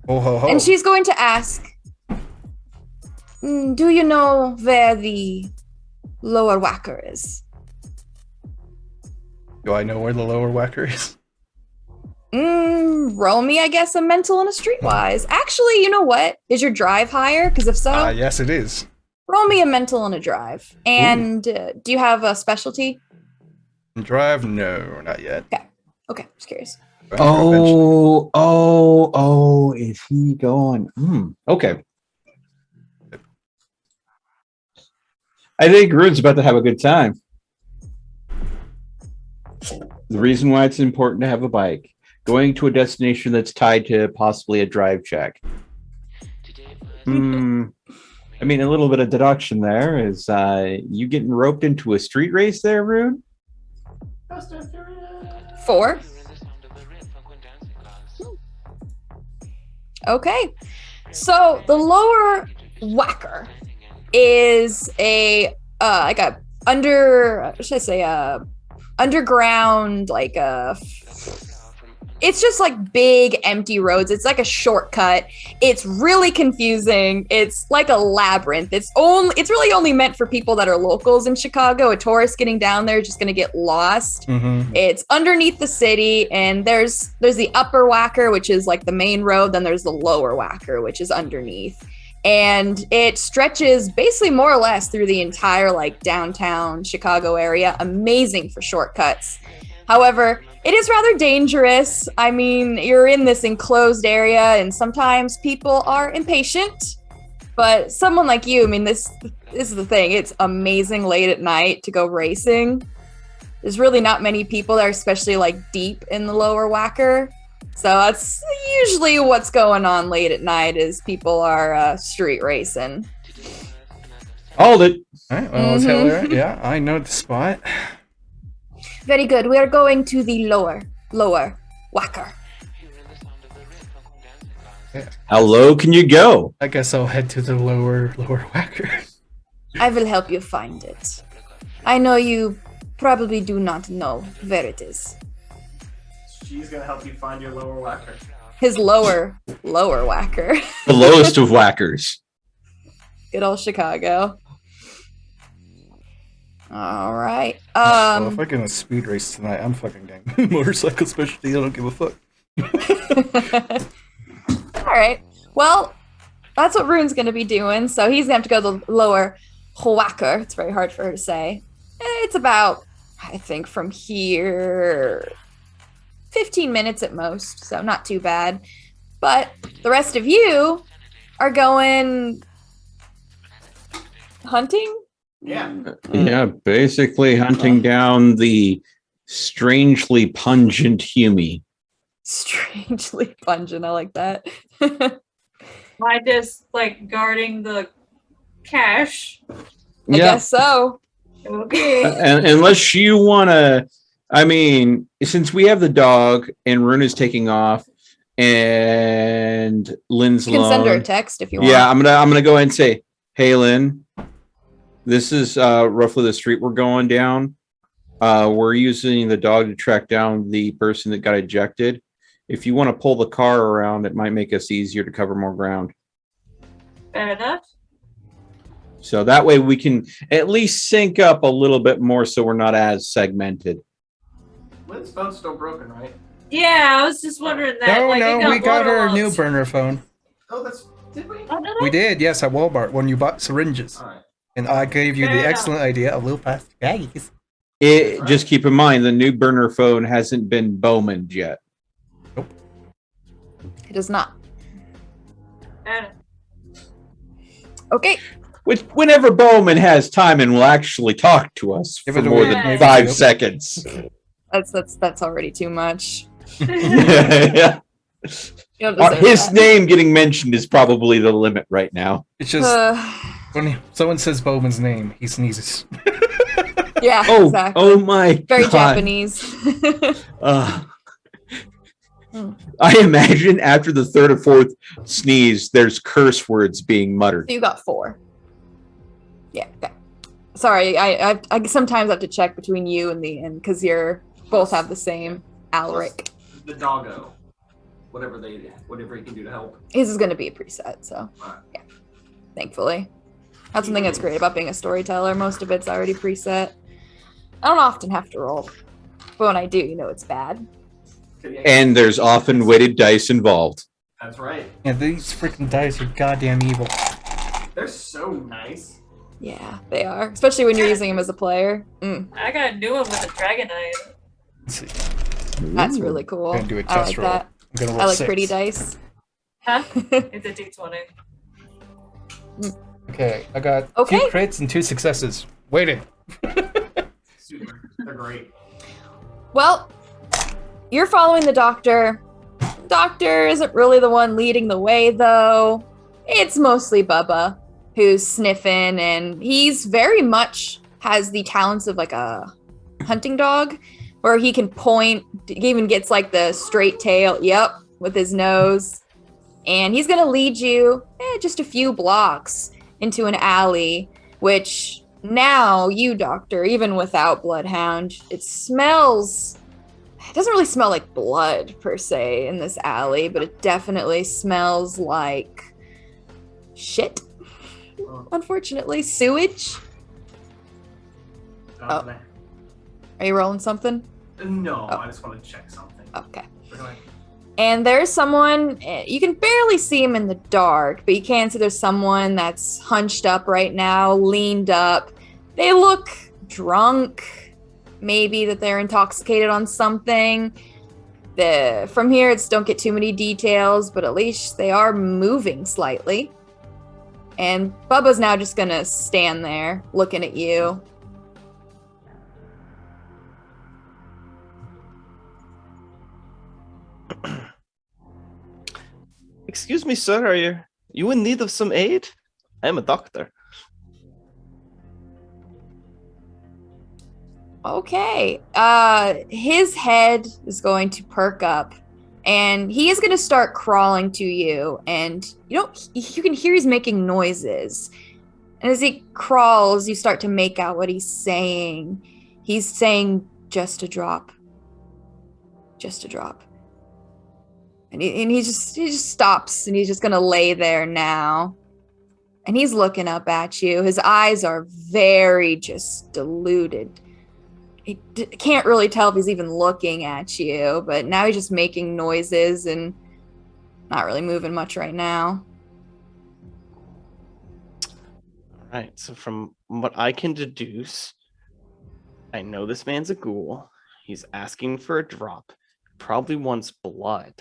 Ho ho ho. and she's going to ask, "Do you know where the lower whacker is?" Do I know where the lower whacker is? Roll me, I guess, a mental and a streetwise. Actually, you know what? Is your drive higher? Because if so, Yes, it is. roll me a mental and a drive. And do you have a specialty? Drive? No, not yet. Okay, just curious. Oh, is he going? Okay. I think Rune's about to have a good time. The reason why it's important to have a bike, going to a destination that's tied to possibly a drive check. I mean, a little bit of deduction there is you getting roped into a street race there, Rune? 4. Okay. So the lower whacker is a like a underground, like it's just like big empty roads. It's like a shortcut. It's really confusing. It's like a labyrinth. It's really only meant for people that are locals in Chicago. A tourist getting down there is just gonna get lost. Mm-hmm. It's underneath the city, and there's the upper whacker, which is like the main road. Then there's the lower whacker, which is underneath. And it stretches basically more or less through the entire like downtown Chicago area. Amazing for shortcuts. However, it is rather dangerous. I mean, you're in this enclosed area and sometimes people are impatient. But someone like you, I mean, this is the thing. It's amazing late at night to go racing. There's really not many people there, especially like deep in the lower whacker. So that's usually what's going on late at night is people are street racing. Hold it. All right, well, let's head there. Yeah, I know the spot. Very good. We are going to the lower whacker. How low can you go? I guess I'll head to the lower whacker. I will help you find it. I know you probably do not know where it is. She's gonna help you find your lower whacker. His lower whacker. The lowest of whackers. Good old Chicago. All right. Well, if I get in a speed race tonight, I'm fucking gang. Motorcycle specialty, I don't give a fuck. All right. Well, that's what Rune's going to be doing. So he's going to have to go the lower whacker. It's very hard for her to say. It's about, I think, from here, 15 minutes at most. So not too bad. But the rest of you are going hunting? Yeah. Yeah, basically hunting down the strangely pungent Hume. Strangely pungent. I like that. I just like guarding the cash. I guess so. Okay. And unless you want to, I mean, since we have the dog and Rune is taking off and Lynn's You can send her a alone. text if you want. Yeah, I'm gonna go ahead and say, hey Lynn, this is roughly the street we're going down. We're using the dog to track down the person that got ejected. If you want to pull the car around, it might make us easier to cover more ground. Fair enough. So that way we can at least sync up a little bit more so we're not as segmented. Lynn's phone's still broken, right? Yeah, I was just wondering that. No, like, no, it we got her a waterlogged. new burner phone. Oh, did we? Oh, did I? We did, yes, at Walmart when you bought syringes. Alright. And I gave you Fair the enough. excellent idea of little plastic baggies. Just keep in mind the new burner phone hasn't been Bowmaned yet. It is not. Fair enough. Okay. Whenever Bowman has time and will actually talk to us Give for it more away, than maybe 5 you. seconds. That's already too much. Yeah. You don't deserve His that. name getting mentioned is probably the limit right now. It's just when someone says Bowman's name, he sneezes. yeah, Oh, exactly. oh my Very God. Japanese. I imagine after the third or fourth sneeze, there's curse words being muttered. So you got 4. Yeah. Okay. Sorry, I sometimes have to check between you and the end because you're both have the same Alric. The doggo. Whatever he can do to help. His is going to be a preset, so Alright. yeah. Thankfully, that's something that's great about being a storyteller. Most of it's already preset. I don't often have to roll, but when I do, you know it's bad. And there's often weighted dice involved. That's right. Yeah, these freaking dice are goddamn evil. They're so nice. Yeah, they are, especially when you're using them as a player. I got a new one with a dragonite. Let's see. That's really cool. I'm gonna do a I test like roll. that. I'm gonna roll I like 6. pretty dice. Huh? It's a D20. Okay, I got Okay. 2 crits and 2 successes. Waiting. Super. They're great. Well, you're following the doctor. Doctor isn't really the one leading the way, though. It's mostly Bubba who's sniffing, and he's very much has the talents of like a hunting dog, where he can point, he even gets like the straight tail, with his nose. And he's going to lead you just a few blocks into an alley, which now you, Doctor, even without Bloodhound, it doesn't really smell like blood per se in this alley, but it definitely smells like shit. Unfortunately, sewage. Oh. Are you rolling something? No, Oh. I just want to check something. Okay. Go ahead. And there's someone, you can barely see him in the dark, but you can see there's someone that's hunched up right now, leaned up. They look drunk, maybe that they're intoxicated on something. From here, it's don't get too many details, but at least they are moving slightly. And Bubba's now just gonna stand there looking at you. Excuse me, sir. Are you in need of some aid? I am a doctor. Okay. His head is going to perk up, and he is going to start crawling to you. And you can hear he's making noises. And as he crawls, you start to make out what he's saying. He's saying, "Just a drop. Just a drop." And he just stops, and he's just gonna lay there now. And he's looking up at you. His eyes are very just diluted. He can't really tell if he's even looking at you, but now he's just making noises and not really moving much right now. All right. So from what I can deduce, I know this man's a ghoul. He's asking for a drop. Probably wants blood.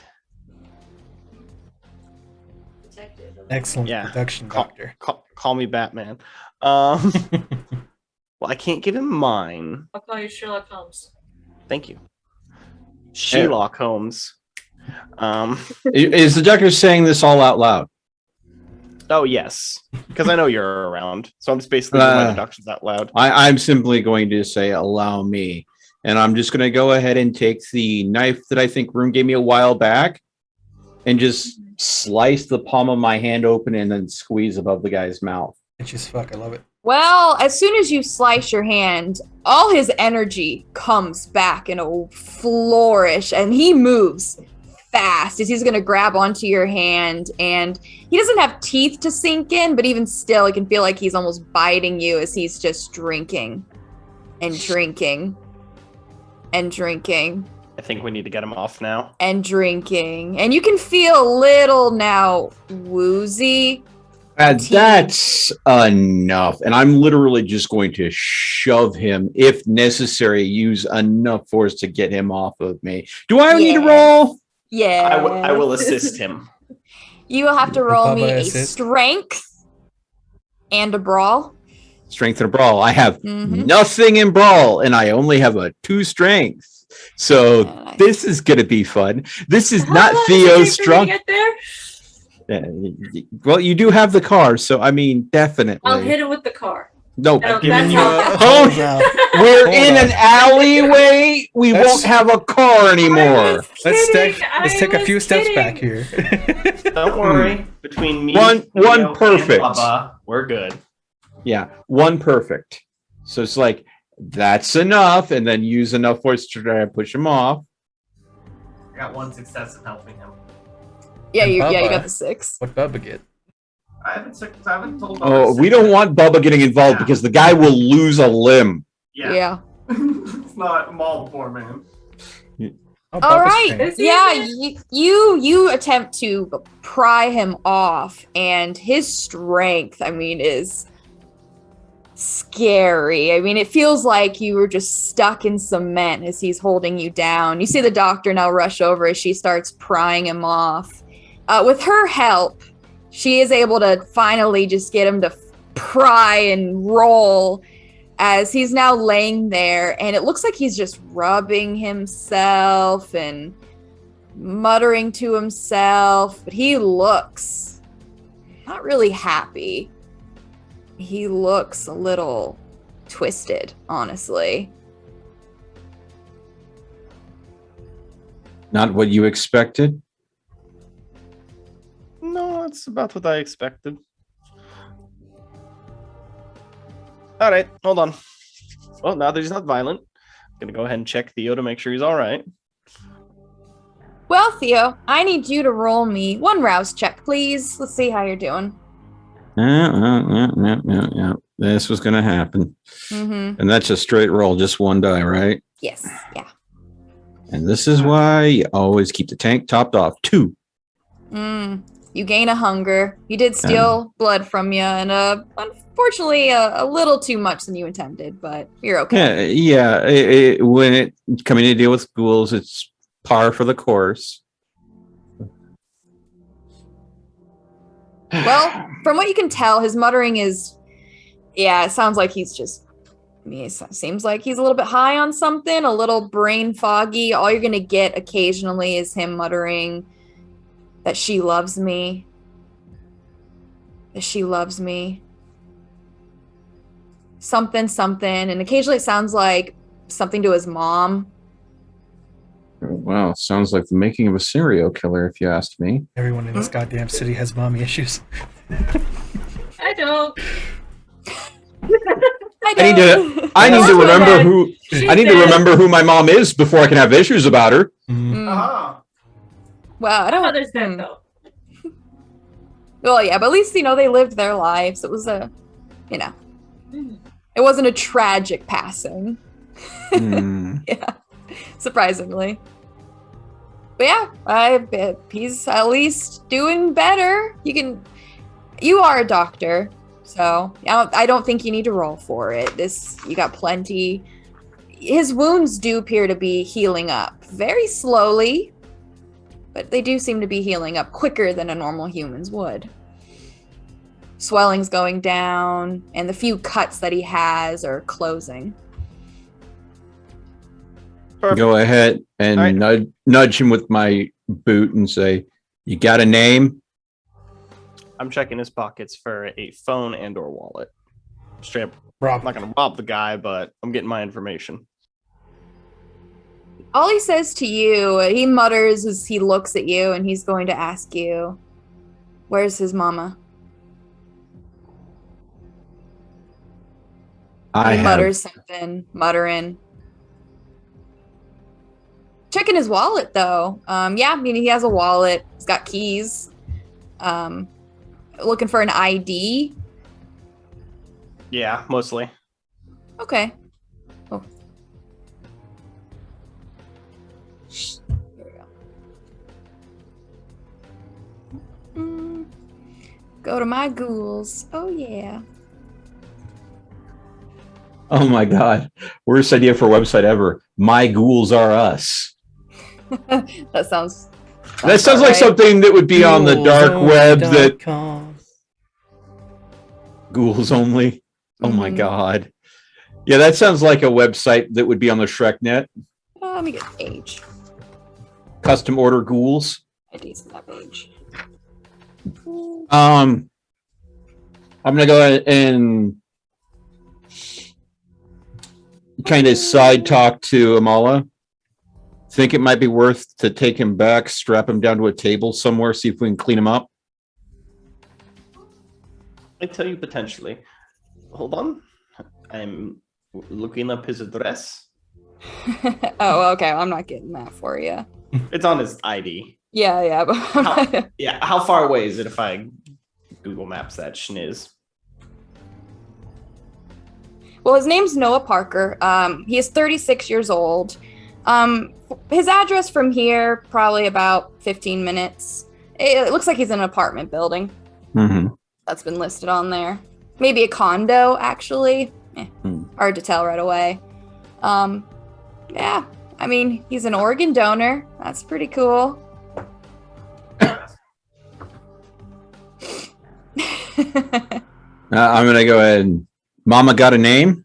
Excellent Yeah. production, Doctor. Call me Batman. Well, I can't give him mine. I'll call you Sherlock Holmes. Thank you. Sherlock Holmes. Is the doctor saying this all out loud? Oh, yes. Because I know you're around. So I'm just basically doing my deductions out loud. I'm simply going to say, allow me. And I'm just going to go ahead and take the knife that I think Rune gave me a while back and just slice the palm of my hand open and then squeeze above the guy's mouth. It's just fuck. I love it. Well, as soon as you slice your hand, all his energy comes back in a flourish, and he moves fast as he's going to grab onto your hand. And he doesn't have teeth to sink in, but even still, you can feel like he's almost biting you as he's just drinking and drinking and drinking. I think we need to get him off now. And drinking. And you can feel a little now woozy. That's enough. And I'm literally just going to shove him, if necessary, use enough force to get him off of me. Do I need to roll? Yeah. I will assist him. You will have to roll me Bubba a assist? strength And a brawl. Strength and brawl. I have Mhm. nothing in brawl, and I only have a 2 strength. So Yeah, this is gonna be fun. This is How not long does it Theo's take for me to strong. get there? Well, you do have the car, so I mean, definitely. I'll hit him with the car. No, That'll- Giving that's you how a fast- hose out. we're Hold in on. an alleyway. We Let's- won't have a car anymore. Let's Kidding, take a I few was steps kidding. back here. Don't worry. Between me, One Theo, perfect. and Bubba, we're good. Yeah, 1 perfect. So it's like that's enough, and then use enough force to try to push him off. I got 1 success in helping him. Yeah, And you Bubba. got the 6. What Bubba get? I haven't told. Oh, Bubba we don't want Bubba getting involved Yeah. because the guy will lose a limb. Yeah. It's not Maul, poor man. Oh, All Bubba's right. trained. Is he Yeah, in you attempt to pry him off, and his strength, I mean, is scary. I mean, it feels like you were just stuck in cement as he's holding you down. You see the doctor now rush over as she starts prying him off. With her help, she is able to finally just get him to pry and roll as he's now laying there, and it looks like he's just rubbing himself and muttering to himself, but he looks not really happy. He looks a little twisted, honestly. Not what you expected. No, it's about what I expected. All right, hold on. Well, now that he's not violent, I'm gonna go ahead and check Theo to make sure he's all right. Well, Theo, I need you to roll me 1 rouse check, please. Let's see how you're doing. Yeah. This was gonna happen, Mm-hmm. and that's a straight roll, just 1 die, right? Yes. Yeah. And this is why you always keep the tank topped off. 2. You gain a hunger. You did steal blood from you, and unfortunately, a little too much than you intended, but you're okay. Yeah. When it coming to deal with ghouls, it's par for the course. Well, from what you can tell, his muttering is, yeah, it sounds like he's just, I mean, it seems like he's a little bit high on something, a little brain foggy. All you're going to get occasionally is him muttering that she loves me. That she loves me. Something, and occasionally it sounds like something to his mom. Wow, sounds like the making of a serial killer, if you asked me. Everyone in this goddamn city has mommy issues. I don't. I need to She's remember dead. who She's I need to dead. remember who my mom is before I can have issues about her. Mm. Uh-huh. Well, I My don't. mother's dead hmm. though. Well, yeah, but at least they lived their lives. It was a, it wasn't a tragic passing. Hmm. Yeah, surprisingly. But yeah, he's at least doing better. You are a doctor, so I don't think you need to roll for it. You got plenty. His wounds do appear to be healing up very slowly, but they do seem to be healing up quicker than a normal human's would. Swelling's going down, and the few cuts that he has are closing. Perfect. Go ahead and All right. nudge him with my boot and say, "You got a name?" I'm checking his pockets for a phone and/or wallet. Straight up, Rob. I'm not gonna rob the guy, but I'm getting my information. All he says to you, he mutters as he looks at you, and he's going to ask you, where's his mama? He mutters something, muttering. Checking his wallet, though. Yeah, I mean, he has a wallet. He's got keys. Looking for an ID. Yeah, mostly. Okay. Oh. There we go. Go to my ghouls. Oh, yeah. Oh my god, worst idea for a website ever. My ghouls are us. That sounds That sounds about like right. something that would be on the dark web. That Ghouls.com. Ghouls only. Oh my Mhm. god. Yeah, that sounds like a website that would be on the ShrekNet. Let me get age. Custom order ghouls. ID's in that page. I'm gonna go ahead and kind of side talk to Amala. Think it might be worth to take him back, strap him down to a table somewhere, see if we can clean him up. I tell you potentially. Hold on. I'm looking up his address. Oh, okay. I'm not getting that for you. It's on his ID. Yeah. How far away is it if I Google Maps that schniz? Well, his name's Noah Parker. He is 36 years old. His address from here, probably about 15 minutes. It looks like he's in an apartment building. Mm-hmm. That's been listed on there. Maybe a condo, actually. Hmm. Hard to tell right away. Yeah, I mean, he's an organ donor. That's pretty cool. I'm gonna go ahead and. Mama got a name?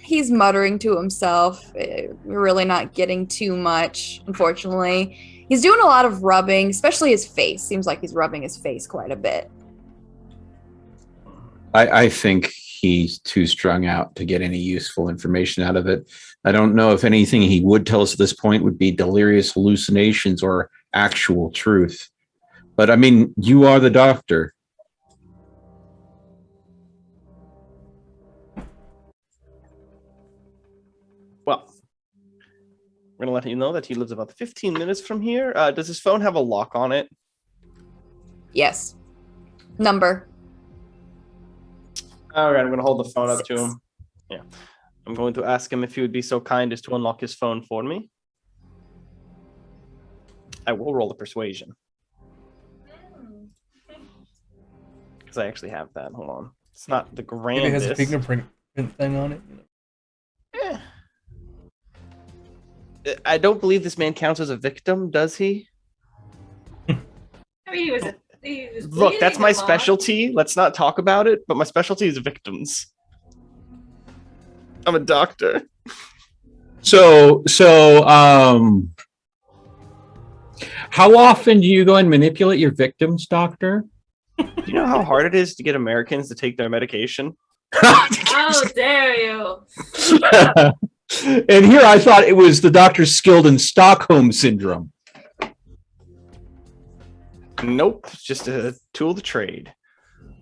He's muttering to himself. We're really not getting too much, unfortunately. He's doing a lot of rubbing, especially his face. Seems like he's rubbing his face quite a bit. I think he's too strung out to get any useful information out of it. I don't know if anything he would tell us at this point would be delirious hallucinations or actual truth. But I mean, you are the doctor. Well, we're gonna let you know that he lives about 15 minutes from here. Does his phone have a lock on it? Yes. Number. All right, I'm gonna hold the phone up to 6. him. Yeah, I'm going to ask him if he would be so kind as to unlock his phone for me. I will roll a persuasion because I actually have that. Hold on, it's not the Maybe it has a grandest. fingerprint thing on it. Eh. I don't believe this man counts as a victim, does he? I mean, he was Look, that's bleeding my a lot. specialty. Let's not talk about it, but my specialty is victims. I'm a doctor. So, how often do you go and manipulate your victims, doctor? Do you know how hard it is to get Americans to take their medication? How dare you? And here I thought it was the doctor skilled in Stockholm syndrome. Nope, it's just a tool of the trade.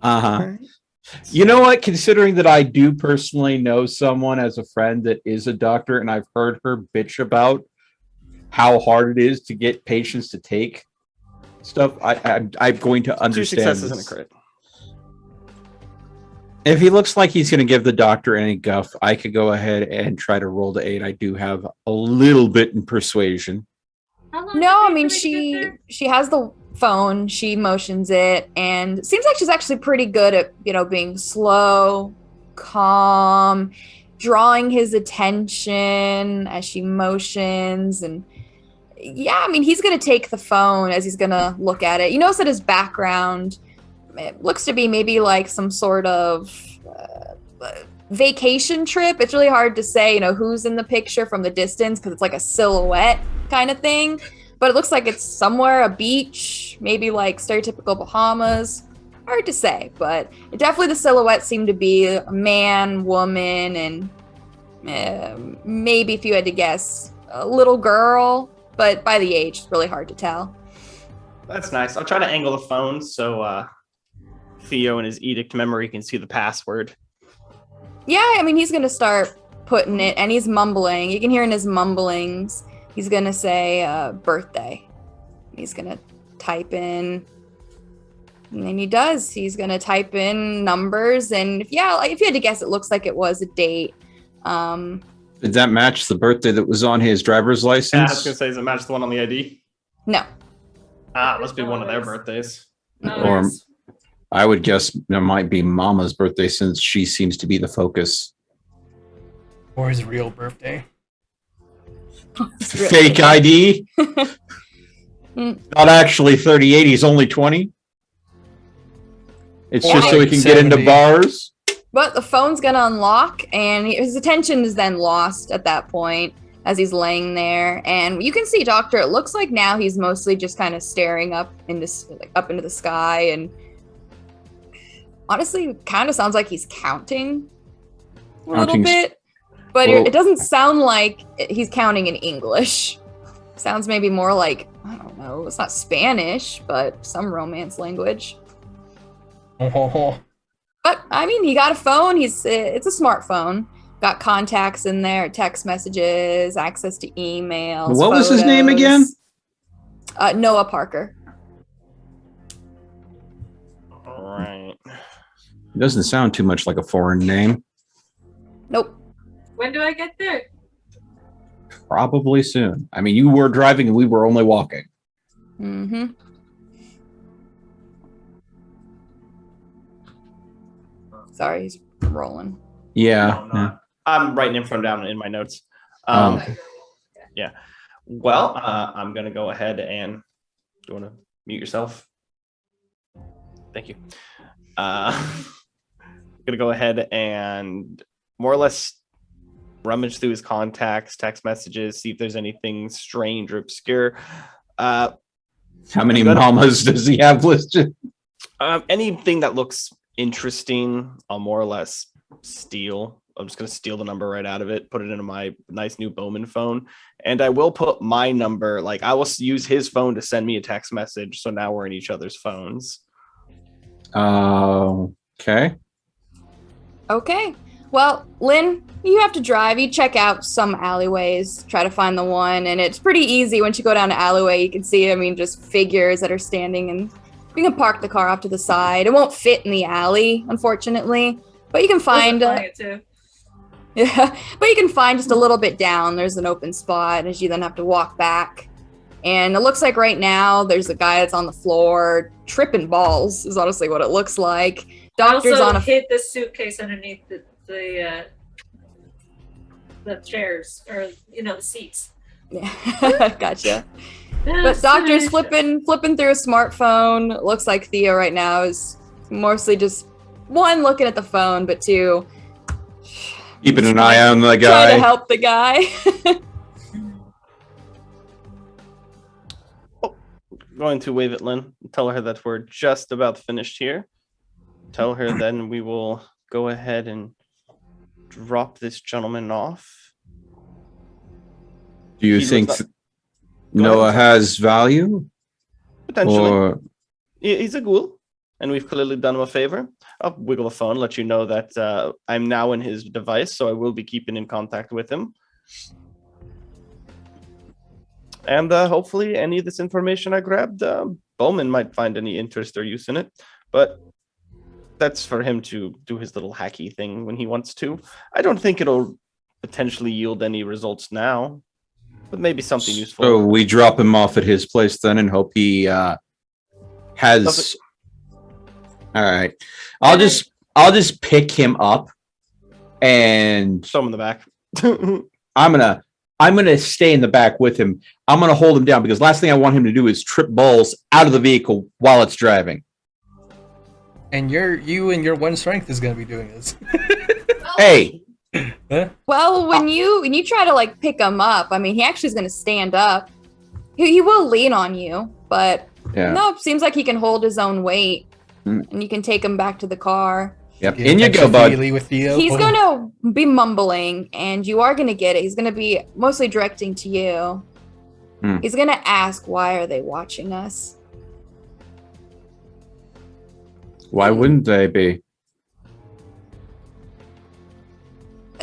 Uh-huh. You know what? Considering that I do personally know someone as a friend that is a doctor, and I've heard her bitch about how hard it is to get patients to take stuff, I'm going to 2 understand successes and a this. crit. If he looks like he's going to give the doctor any guff, I could go ahead and try to roll the 8. I do have a little bit in persuasion. How long No, did it I take mean for me to get there? she has the phone, she motions it, and it seems like she's actually pretty good at, being slow, calm, drawing his attention as she motions. And yeah, I mean, he's gonna take the phone as he's gonna look at it. You notice that his background, it looks to be maybe like some sort of vacation trip. It's really hard to say, who's in the picture from the distance because it's like a silhouette kind of thing. But it looks like it's somewhere, a beach, maybe like stereotypical Bahamas. Hard to say, but definitely the silhouette seemed to be a man, woman, and maybe if you had to guess, a little girl. But by the age, it's really hard to tell. That's nice. I'll try to angle the phone so Theo in his edict memory can see the password. Yeah, I mean, he's going to start putting it, and he's mumbling. You can hear in his mumblings, he's going to say birthday. He's going to type in, and then he does. He's going to type in numbers, and if you had to guess, it looks like it was a date. Did that match the birthday that was on his driver's Yeah, I license? was gonna say, does it match the one on the ID? No. Ah, it must be one of their birthdays. Or Nice. I would guess it might be Mama's birthday since she seems to be the focus. Or his real birthday. It's really- Fake ID? Not actually 38. He's only 20. It's Or just so he like can get into 70. bars. But the phone's gonna unlock, and his attention is then lost at that point as he's laying there. And you can see Doctor. It looks like now he's mostly just kind of staring up into the sky, and honestly, kind of sounds like he's counting a little Counting bit. But well- it doesn't sound like he's counting in English. Sounds maybe more like, I don't know. It's not Spanish, but some Romance language. Oh, But I mean, he got a phone. It's a smartphone. Got contacts in there, text messages, access to emails. What was his name again? Noah Parker. All right. It doesn't sound too much like a foreign name. Nope. When do I get there? Probably soon. I mean, you were driving and we were only walking. Mm-hmm. Sorry, he's rolling. Yeah. No, I'm not. I'm writing him from down in my notes. Okay. Yeah. Well, I'm gonna go ahead and. Do you want to mute yourself? Thank you. Gonna go ahead and more or less rummage through his contacts, text messages, see if there's anything strange or obscure. How many I'm gonna- mamas does he have listed? Anything that looks interesting, I'll more or less steal. I'm just going to steal the number right out of it, put it into my nice new Bowman phone, and I will put my number. Like, I will use his phone to send me a text message. So now we're in each other's phones. Okay. Okay. Well, Lynn, you have to drive. You check out some alleyways, try to find the one, and it's pretty easy. Once you go down an alleyway, you can see, I mean, just figures that are standing, and you can park the car off to the side. It won't fit in the alley, unfortunately, but you can find Flying it too. yeah, but you can find just a little bit down. There's an open spot as you then have to walk back. And it looks like right now there's a guy that's on the floor tripping balls is honestly what it looks like. Doctor's I also on a hid the suitcase underneath the chairs or the seats. yeah. Gotcha. But Doctor's flipping through a smartphone. It looks like Theo right now is mostly just one looking at the phone, but two Keeping an eye on the trying to guy. help the guy. Going to wave at Lynn, tell her that we're just about finished here. Tell her then we will go ahead and drop this gentleman off. Do you He think looks like- Noah ahead. has value? Potentially. Or He's a ghoul, and we've clearly done him a favor. I'll wiggle the phone, let you know that I'm now in his device, so I will be keeping in contact with him. And hopefully any of this information I grabbed, Bowman might find any interest or use in it. But that's for him to do his little hacky thing when he wants to. I don't think it'll potentially yield any results now, but maybe something useful. so we drop him off at his place then and hope he has. All right. I'll just pick him up and Show him in the back. I'm gonna stay in the back with him. I'm gonna hold him down because last thing I want him to do is trip balls out of the vehicle while it's driving. and you and your one strength is gonna be doing this. Hey, Huh? Well, when you try to like pick him up, I mean, he actually is going to stand up. He will lean on you, but yeah, no, it seems like he can hold his own weight, Mm. and you can take him back to the car. yep. Yeah, In you go, bud. touchy-feely with Theo. He's Oh. going to be mumbling, and you are going to get it. He's going to be mostly directing to you. Hmm. He's going to ask, "Why are they watching us?" Why wouldn't they be?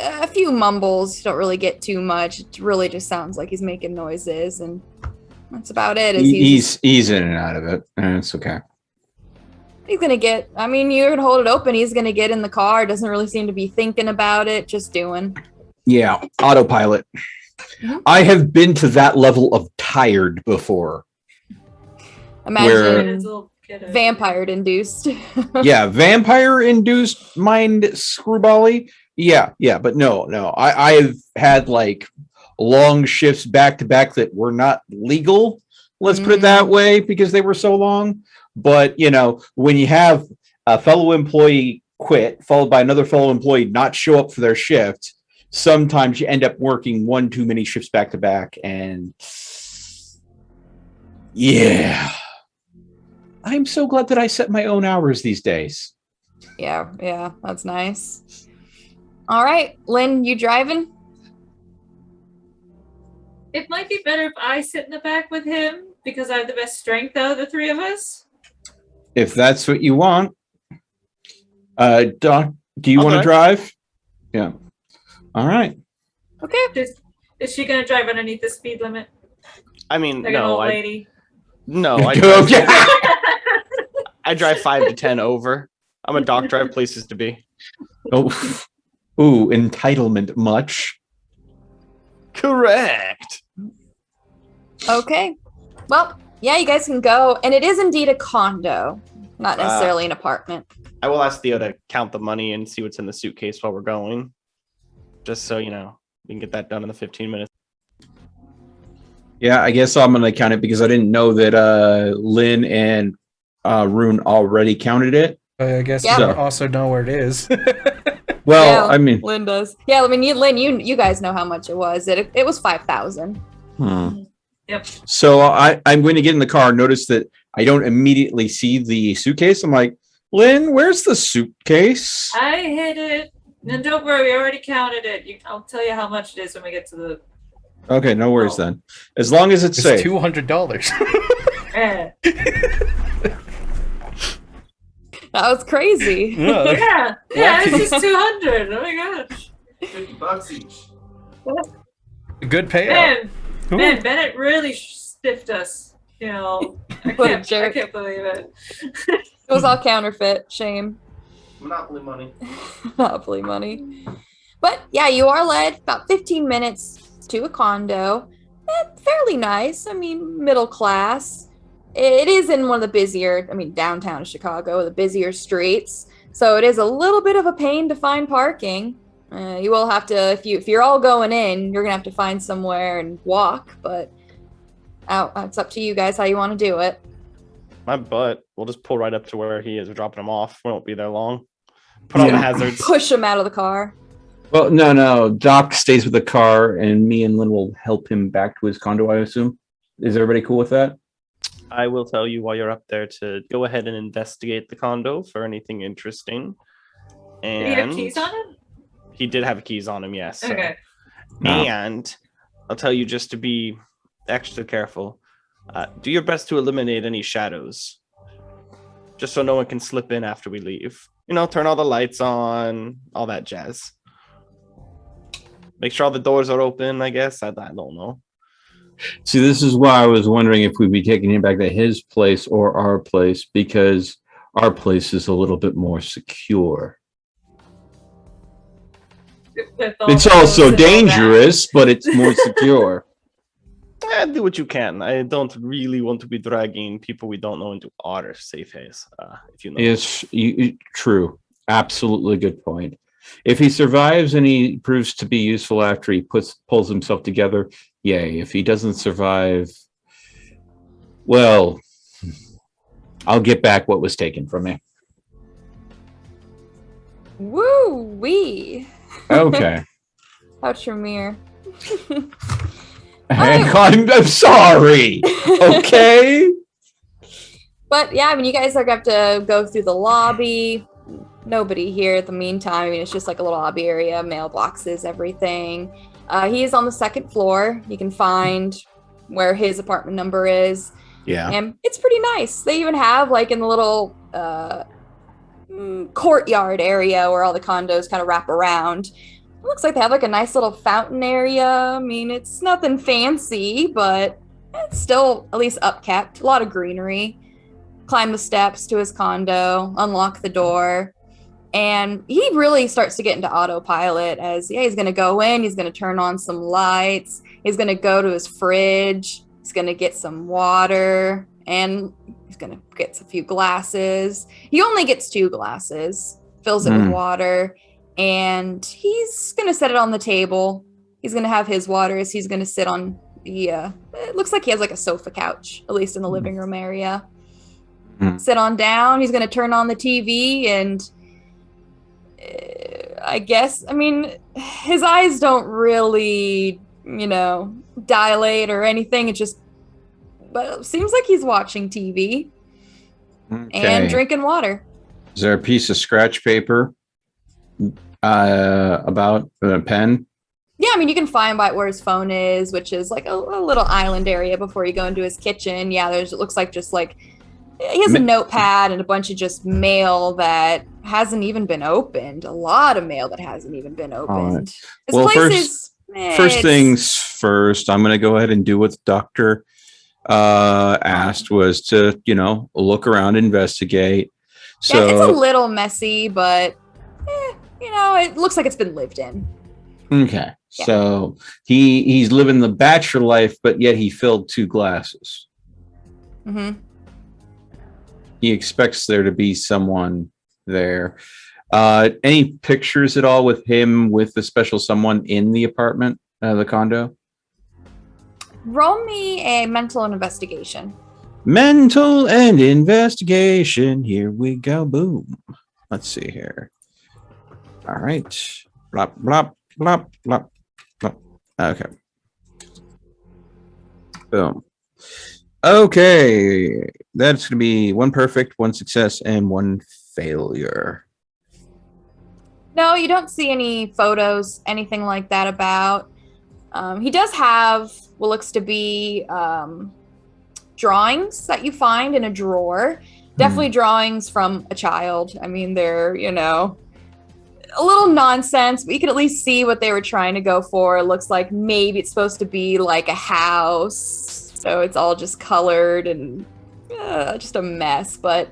A few mumbles. You don't really get too much. It really just sounds like he's making noises, and that's about it. He's in and out of it, and it's okay. He's gonna get. I mean, you're gonna hold it open. He's gonna get in the car. Doesn't really seem to be thinking about it. Just doing. Yeah, autopilot. Mhm. I have been to that level of tired before. Imagine His little kid, vampire induced. Yeah, vampire induced mind screwbally. Yeah, but no. I've had like long shifts back to back that were not legal, Let's put it that way, because they were so long. But, when you have a fellow employee quit, followed by another fellow employee not show up for their shift, sometimes you end up working one too many shifts back to back. And yeah, I'm so glad that I set my own hours these days. Yeah, that's nice. All right, Lynn, you driving? It might be better if I sit in the back with him because I have the best strength out of the three of us. If that's what you want. Doc, do you want to drive? Yeah. All right. Okay. Is she gonna drive underneath the speed limit? I mean, Like an no, old lady. I drive 5 to 10 over. I'm a doc, drive places to be. Oh, ooh, entitlement much. Correct. Okay. Well, yeah, you guys can go. And it is indeed a condo, not necessarily an apartment. I will ask Theo to count the money and see what's in the suitcase while we're going. Just so, we can get that done in the 15 minutes. Yeah, I guess I'm going to count it because I didn't know that Lynn and Rune already counted it. I guess Yeah. you don't also know where it is. Well, Yeah, I mean, Lynn does. Yeah, I mean, Lynn, you guys know how much it was. It was 5,000. Yep. So I'm going to get in the car. Notice that I don't immediately see the suitcase. I'm like, Lynn, where's the suitcase? I hit it. And don't worry, we already counted it. I'll tell you how much it is when we get to the. Okay, no worries then. As long as it's safe. $200. Eh. That was crazy. Yeah, it's just 200. Oh my gosh. $50 each. Good payout. Man, Bennett really stiffed us. I What a jerk. can't believe it. It was all counterfeit. Shame. Monopoly money. Monopoly money. But yeah, you are led about 15 minutes to a condo. Fairly nice. I mean, middle class. It is in one of the busier, downtown Chicago, the busier streets. So it is a little bit of a pain to find parking. You will have to, if you're all going in, you're going to have to find somewhere and walk. But it's up to you guys how you want to do it. My butt. We'll just pull right up to where he is. We're dropping him off. We won't be there long. Put on the hazards. Push him out of the car. Well, no. Doc stays with the car, and me and Lynn will help him back to his condo, I assume. Is everybody cool with that? I will tell you while you're up there to go ahead and investigate the condo for anything interesting. And Did he have keys on him? He did have keys on him, yes. Okay. And I'll tell you just to be extra careful. Do your best to eliminate any shadows. Just so no one can slip in after we leave. Turn all the lights on, all that jazz. Make sure all the doors are open, I guess. I don't know. See, this is why I was wondering if we'd be taking him back to his place or our place, because our place is a little bit more secure. It's also dangerous, but it's more secure. Do what you can. I don't really want to be dragging people we don't know into our safe haze, if you know. Yes, true. Absolutely good point. If he survives and he proves to be useful after he pulls himself together, yay. If he doesn't survive, well, I'll get back what was taken from me. Woo-wee. Okay. Ouch, Ramir. I'm sorry. Okay. But yeah, you guys are going to have to go through the lobby. Nobody here at the meantime. It's just like a little lobby area, mailboxes, everything. He is on the second floor. You can find where his apartment number is. Yeah. And it's pretty nice. They even have in the little courtyard area where all the condos kind of wrap around. It looks like they have a nice little fountain area. It's nothing fancy, but it's still at least upkept. A lot of greenery. Climb the steps to his condo, unlock the door. And he really starts to get into autopilot as, he's going to go in. He's going to turn on some lights. He's going to go to his fridge. He's going to get some water. And he's going to get a few glasses. He only gets 2 glasses, fills it with water. And he's going to set it on the table. He's going to have his water as he's going to sit on it looks like he has like a sofa couch, at least in the living room area. Hmm. Sit on down. He's gonna turn on the TV, and I mean, his eyes don't really, dilate or anything. But it seems like he's watching TV and Okay. drinking water. Is there a piece of scratch paper about a pen? Yeah, I mean, you can find by where his phone is, which is like a little island area before you go into his kitchen. Yeah, it looks like just like he has a notepad and a bunch of just mail that hasn't even been opened. A lot of mail that hasn't even been opened. His Well, place first things first, I'm going to go ahead and do what the doctor asked, was to, look around, investigate. So yeah, it's a little messy, but it looks like it's been lived in. okay. Yeah. So he's living the bachelor life, but yet he filled 2 glasses. Mm-hmm. He expects there to be someone there. Any pictures at all with him with the special someone in the apartment, the condo? Roll me a mental investigation. Mental and investigation. Here we go. Boom. Let's see here. All right. Blop, blop, blop, blop, blop. Okay. Boom. Okay. That's going to be 1 perfect, 1 success, and 1 failure. No, you don't see any photos, anything like that about. He does have what looks to be drawings that you find in a drawer. Definitely drawings from a child. I mean, they're, a little nonsense, but you can at least see what they were trying to go for. It looks like maybe it's supposed to be like a house. So it's all just colored and just a mess. But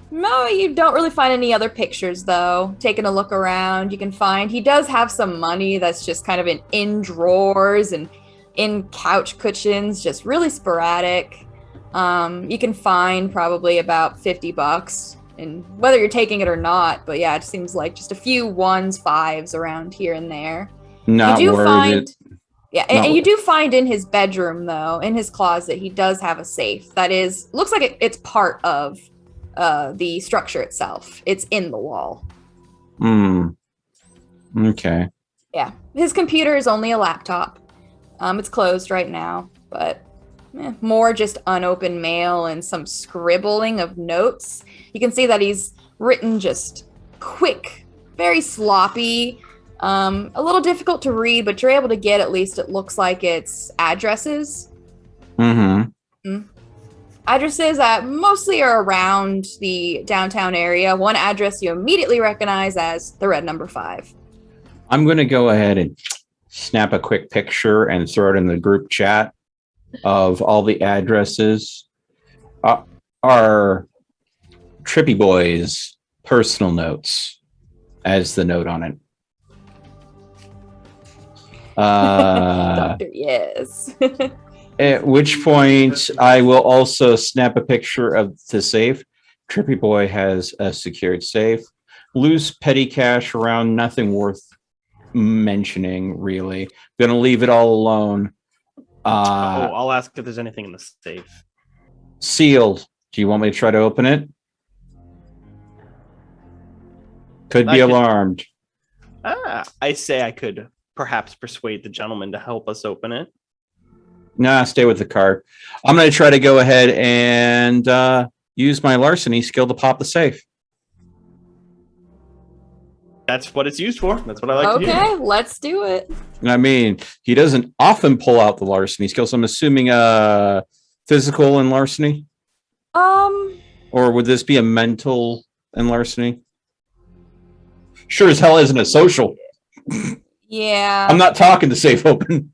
no, you don't really find any other pictures, though. Taking a look around, you can find he does have some money that's just kind of in drawers and in couch cushions, just really sporadic. You can find probably about $50, and whether you're taking it or not. But yeah, it seems like just a few 1s, 5s around here and there. Not you do worth find, it. yeah, and you do find in his bedroom, though, in his closet, he does have a safe that looks like it's part of the structure itself. It's in the wall. Okay. Yeah, his computer is only a laptop. It's closed right now, but more just unopened mail and some scribbling of notes. You can see that he's written just quick, very sloppy, a little difficult to read, but you're able to get, at least it looks like, it's addresses. Addresses that mostly are around the downtown area. One address you immediately recognize as the red number 5. I'm going to go ahead and snap a quick picture and throw it in the group chat of all the addresses. Our Trippy Boy's personal notes as the note on it. Doctor, yes. At which point I will also snap a picture of the safe. Trippy Boy has a secured safe. Loose petty cash around, nothing worth mentioning, really. Gonna leave it all alone. I'll ask if there's anything in the safe. Sealed. Do you want me to try to open it? Could be alarmed. I say I could perhaps persuade the gentleman to help us open it. Nah, stay with the card. I'm going to try to go ahead and use my larceny skill to pop the safe. That's what it's used for. That's what I like to hear. Okay, let's do it. I mean, he doesn't often pull out the larceny skill, so I'm assuming physical and larceny? Or would this be a mental and larceny? Sure as hell isn't a social. Yeah. I'm not talking to safe open.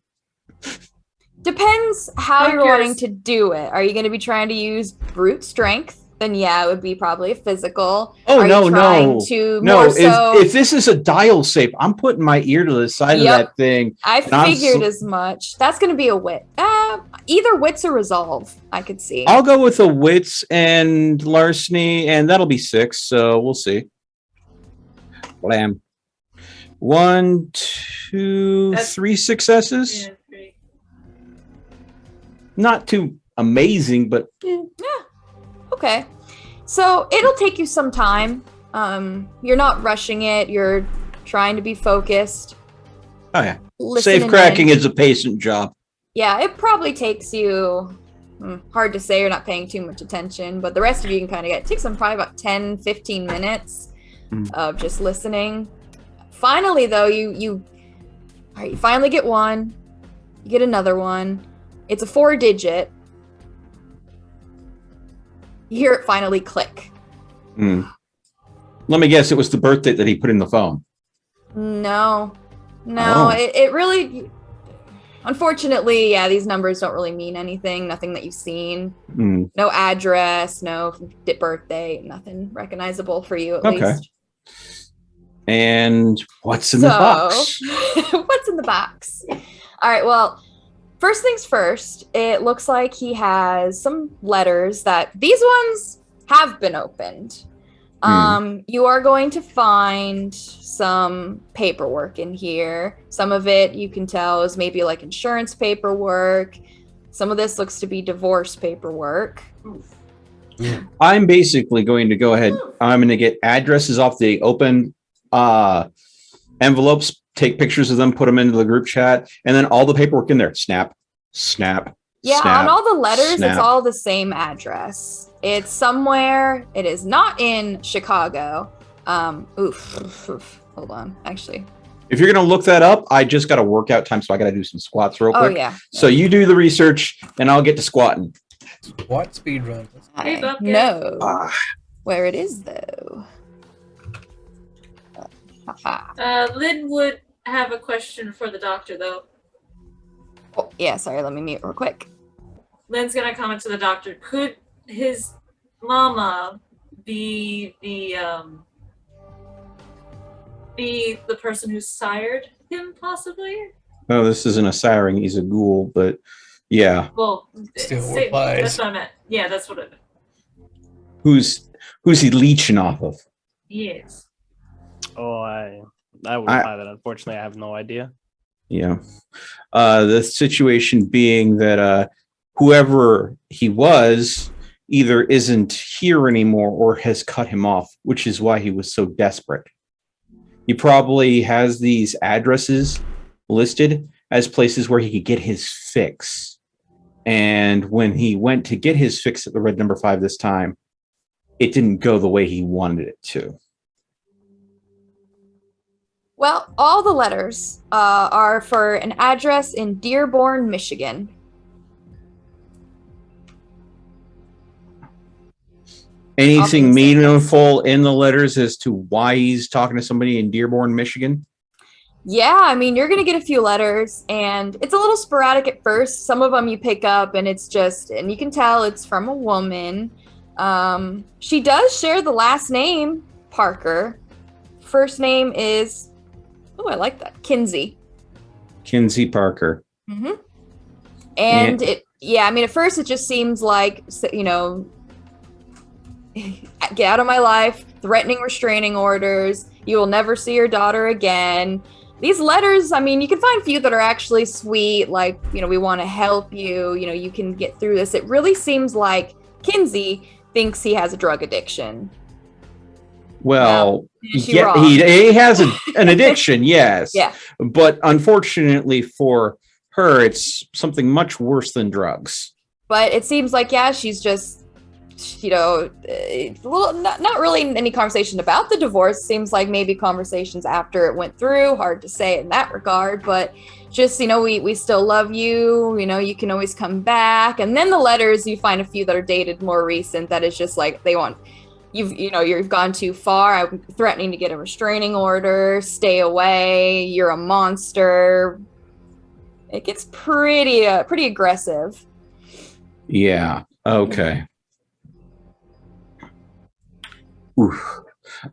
Depends how I'm you're curious. wanting to do it. Are you going to be trying to use brute strength? Then yeah, it would be probably a physical. Oh, Are no, you trying no. to No, more so? if this is a dial safe, I'm putting my ear to the side of that thing. I and I'm figured as much. That's going to be a wit. Either wits or resolve, I could see. I'll go with a wits and larceny, and that'll be 6, so we'll see. Blam. 1, 2, That's- 3 successes. Yeah, 3. Not too amazing, but Okay. So it'll take you some time. You're not rushing it. You're trying to be focused. oh yeah, Listening safe cracking in. is a patient job. Yeah, it probably takes you, hard to say, you're not paying too much attention, but the rest of you can kind of get, it takes them probably about 10, 15 minutes of just listening. Finally, though, all right, you finally get one, you get another one. It's a 4-digit. You hear it finally click. Let me guess, it was the birth date that he put in the phone. No, Oh. it really, unfortunately, yeah, these numbers don't really mean anything. Nothing that you've seen. No address, no birth date, nothing recognizable for you at least. And what's in the box? What's in the box? All right, well, first things first, it looks like he has some letters that these ones have been opened. You are going to find some paperwork in here. Some of it you can tell is maybe like insurance paperwork. Some of this looks to be divorce paperwork. I'm basically going to go ahead. I'm going to get addresses off the open envelopes, take pictures of them, put them into the group chat, and then all the paperwork in there. Snap, snap. Yeah, snap, on all the letters, snap. It's all the same address. It's somewhere. It is not in Chicago. Hold on. Actually. If you're going to look that up, I just got a workout time, so I got to do some squats real quick. Oh, yeah. So you do the research, and I'll get to squatting. What speed run? Hey, I Bucket. know where it is, though. Lynn would have a question for the doctor, though. Oh, yeah, sorry. Let me mute real quick. Lynn's gonna comment to the doctor. Could his mama be the person who sired him, possibly? Oh, this isn't a siren. He's a ghoul, but yeah. Well, Still applies. that's what I meant. Yeah, that's what I meant. Who's he leeching off of? Yes. Oh, I would apply that. Unfortunately, I have no idea. Yeah. The situation being that whoever he was either isn't here anymore or has cut him off, which is why he was so desperate. He probably has these addresses listed as places where he could get his fix. And when he went to get his fix at the red number 5 this time, it didn't go the way he wanted it to. Well, all the letters are for an address in Dearborn, Michigan. Anything meaningful in the letters as to why he's talking to somebody in Dearborn, Michigan? Yeah, I mean, you're going to get a few letters, and it's a little sporadic at first. Some of them you pick up, and it's just, and you can tell it's from a woman. She does share the last name, Parker. First name is, oh, I like that, Kinsey. Kinsey Parker. Mm-hmm. And I mean, at first it just seems like, you know, get out of my life, threatening restraining orders, you will never see your daughter again. These letters, I mean, you can find a few that are actually sweet, like, you know, we want to help you, you know, you can get through this. It really seems like Kinsey thinks he has a drug addiction. Well, he has an addiction, yes. Yeah. But unfortunately for her, it's something much worse than drugs. But it seems like, yeah, she's just, you know, a little, not really any conversation about the divorce. Seems like maybe conversations after it went through. Hard to say in that regard, but just, you know, we still love you. You know, you can always come back. And then the letters, you find a few that are dated more recent. That is just like they want. You've gone too far. I'm threatening to get a restraining order. Stay away. You're a monster. It gets pretty aggressive. Yeah. Okay. Oof.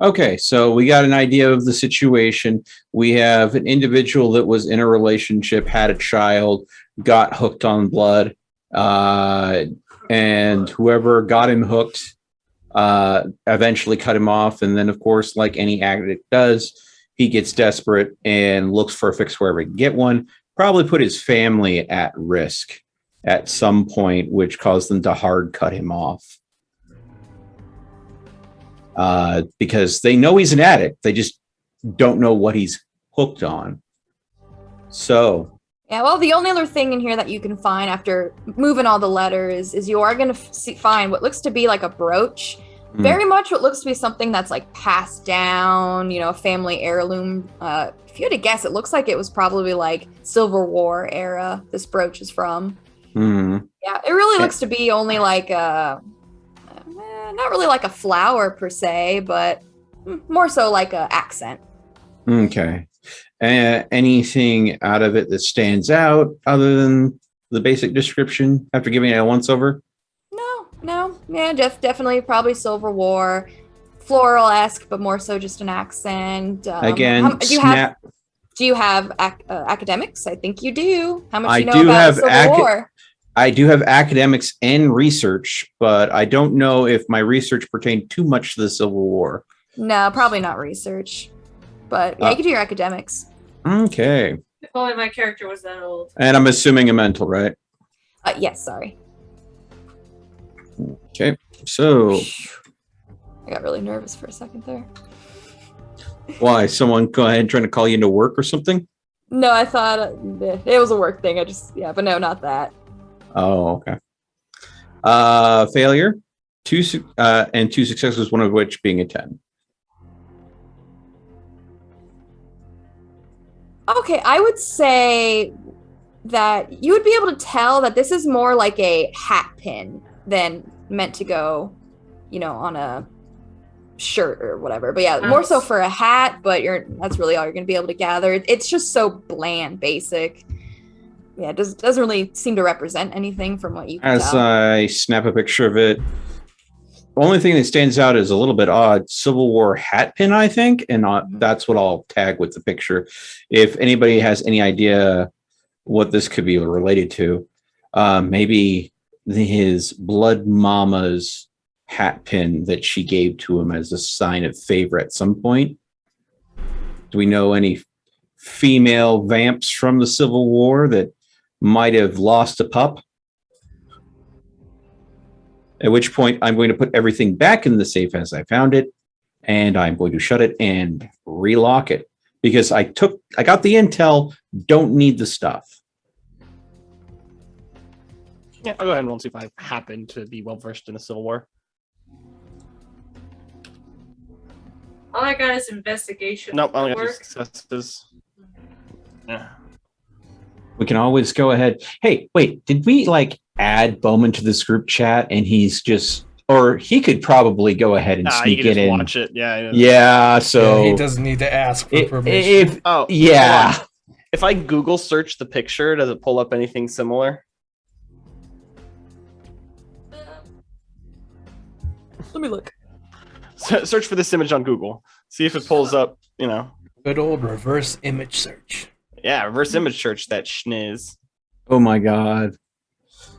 Okay, so we got an idea of the situation. We have an individual that was in a relationship, had a child, got hooked on blood, and whoever got him hooked eventually cut him off. And then, of course, like any addict does, he gets desperate and looks for a fix wherever he can get one. Probably put his family at risk. at some point, which caused them to hard cut him off. Because they know he's an addict. They just don't know what he's hooked on. So, Yeah, well, the only other thing in here that you can find after moving all the letters is you are going to find what looks to be like a brooch. Very much what looks to be something that's like passed down, a family heirloom. If you had to guess, it looks like it was probably like Civil War era this brooch is from. Yeah, it really looks to be only like not really like a flower per se, but more so like a accent. Okay. Anything out of it that stands out other than the basic description after giving it a once over? No. Yeah, definitely probably Civil War, floral-esque, but more so just an accent. Again, do you have academics? I think you do. How much I you know do about have the Civil War? I do have academics and research, but I don't know if my research pertained too much to the Civil War. No, probably not research. But yeah, you could do your academics. Okay. If only my character was that old. And I'm assuming a mental, right? Yes, sorry. Okay. So, I got really nervous for a second there. why? Someone go ahead trying to call you into work or something? No, I thought it was a work thing. But no, not that. Oh, okay. Failure, two successes, one of which being a 10. Okay, I would say that you would be able to tell that this is more like a hat pin than meant to go, on a shirt or whatever. But yeah, more so for a hat, but that's really all you're going to be able to gather. It's just so bland, basic. Yeah, it doesn't really seem to represent anything from what you can tell. As I snap a picture of it, the only thing that stands out is a little bit odd Civil War hat pin, I think, and that's what I'll tag with the picture. If anybody has any idea what this could be related to, maybe his blood mama's hat pin that she gave to him as a sign of favor at some point. Do we know any female vamps from the Civil War that might have lost a pup? At which point I'm going to put everything back in the safe as I found it, and I'm going to shut it and relock it because I got the intel, don't need the stuff. Yeah, I'll go ahead and roll and see if I happen to be well versed in the Civil War. All I got is investigation. Nope, I only got 2 successes. Yeah. We can always go ahead. Hey, wait, did we add Bowman to this group chat and he's just, or he could probably go ahead and sneak it in. Watch it. Yeah. Yeah. So he doesn't need to ask for permission. Yeah. If I Google search the picture, does it pull up anything similar? Let me look. Search for this image on Google. See if it pulls up, Good old reverse image search. Yeah, reverse image search, that schniz. Oh my God.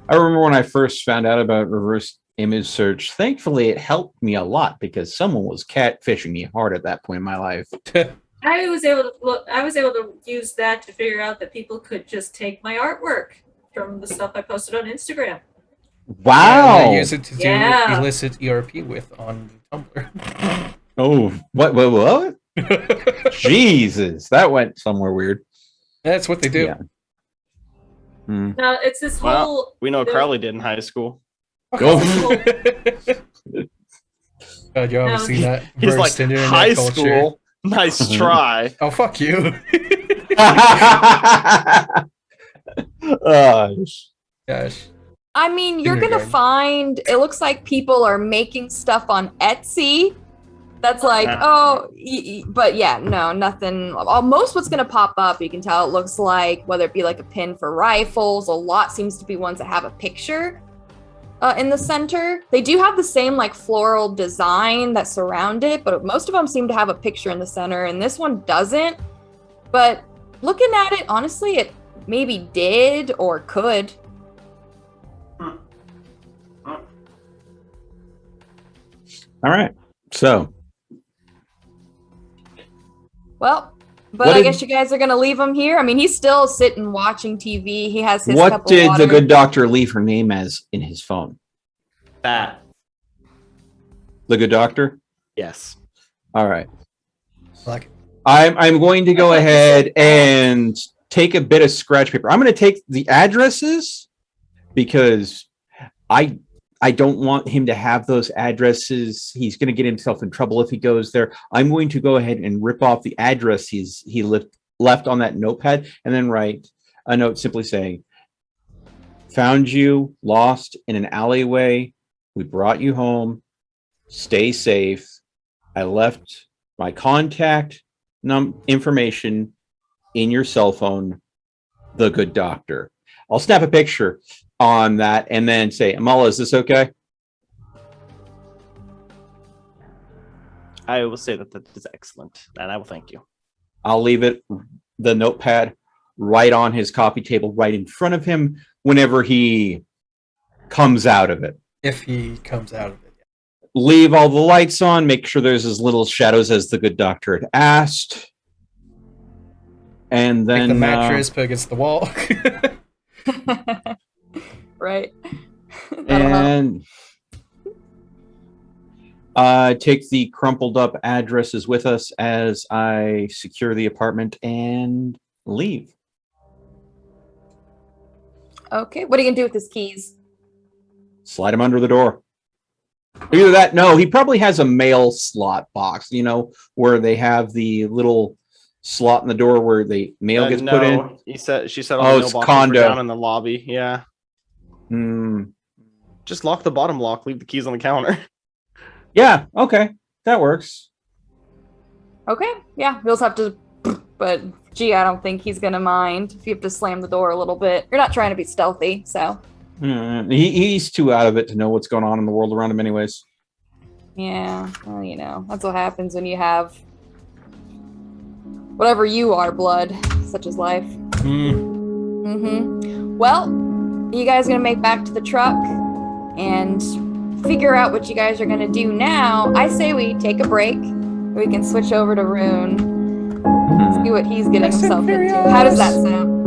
I remember when I first found out about reverse image search. Thankfully, it helped me a lot because someone was catfishing me hard at that point in my life. I was able to use that to figure out that people could just take my artwork from the stuff I posted on Instagram. Wow. And use it to do illicit ERP with on Tumblr. Oh, what? Jesus, that went somewhere weird. That's what they do. Yeah. Now it's this whole. We know Carly did in high school. Go. God, you obviously seen that. He's like, high school. Nice try. Oh, fuck you. Gosh. I mean, you're going to find, it looks like people are making stuff on Etsy. That's like, but yeah, no, nothing. Most what's going to pop up, you can tell it looks like, whether it be like a pin for rifles, a lot seems to be ones that have a picture in the center. They do have the same like floral design that surround it, but most of them seem to have a picture in the center, and this one doesn't. But looking at it, honestly, it maybe did or could. All right. So. Well, But What I did- guess you guys are gonna leave him here. I mean, he's still sitting watching TV. He has his What cup of did water. the good doctor leave her name as in his phone? That. The good doctor? Yes. All right. Like it. I'm going to go I thought you ahead said that. and take a bit of scratch paper. I'm going to take the addresses because I don't want him to have those addresses. He's going to get himself in trouble if he goes there. I'm going to go ahead and rip off the address he left on that notepad and then write a note simply saying, "Found you lost in an alleyway. We brought you home. Stay safe. I left my contact information in your cell phone. The good doctor." I'll snap a picture on that and then say, "Amala, is this okay?" I will say that is excellent, and I will thank you. I'll leave the notepad, right on his coffee table, right in front of him whenever he comes out of it. If he comes out of it. Leave all the lights on, make sure there's as little shadows as the good doctor had asked. And then Take the mattress, put against the wall. Right. That'll help. and take the crumpled up addresses with us as I secure the apartment and leave. Okay. What are you gonna do with his keys? Slide him under the door. Either that, no, he probably has a mail slot box, where they have the little slot in the door where the mail gets put in. She said all Oh, the it's mailboxes were condo. down in the lobby. Yeah. Hmm. Just lock the bottom lock, leave the keys on the counter. Yeah, okay. That works. Okay. Yeah. You'll just have to. But gee, I don't think he's gonna mind if you have to slam the door a little bit. You're not trying to be stealthy, so. He's too out of it to know what's going on in the world around him anyways. Yeah. Well, that's what happens when you have whatever you are, blood, such as life. Well, you guys are gonna make back to the truck and figure out what you guys are gonna do now. I say we take a break. We can switch over to Rune, see what he's getting himself into. How does that sound?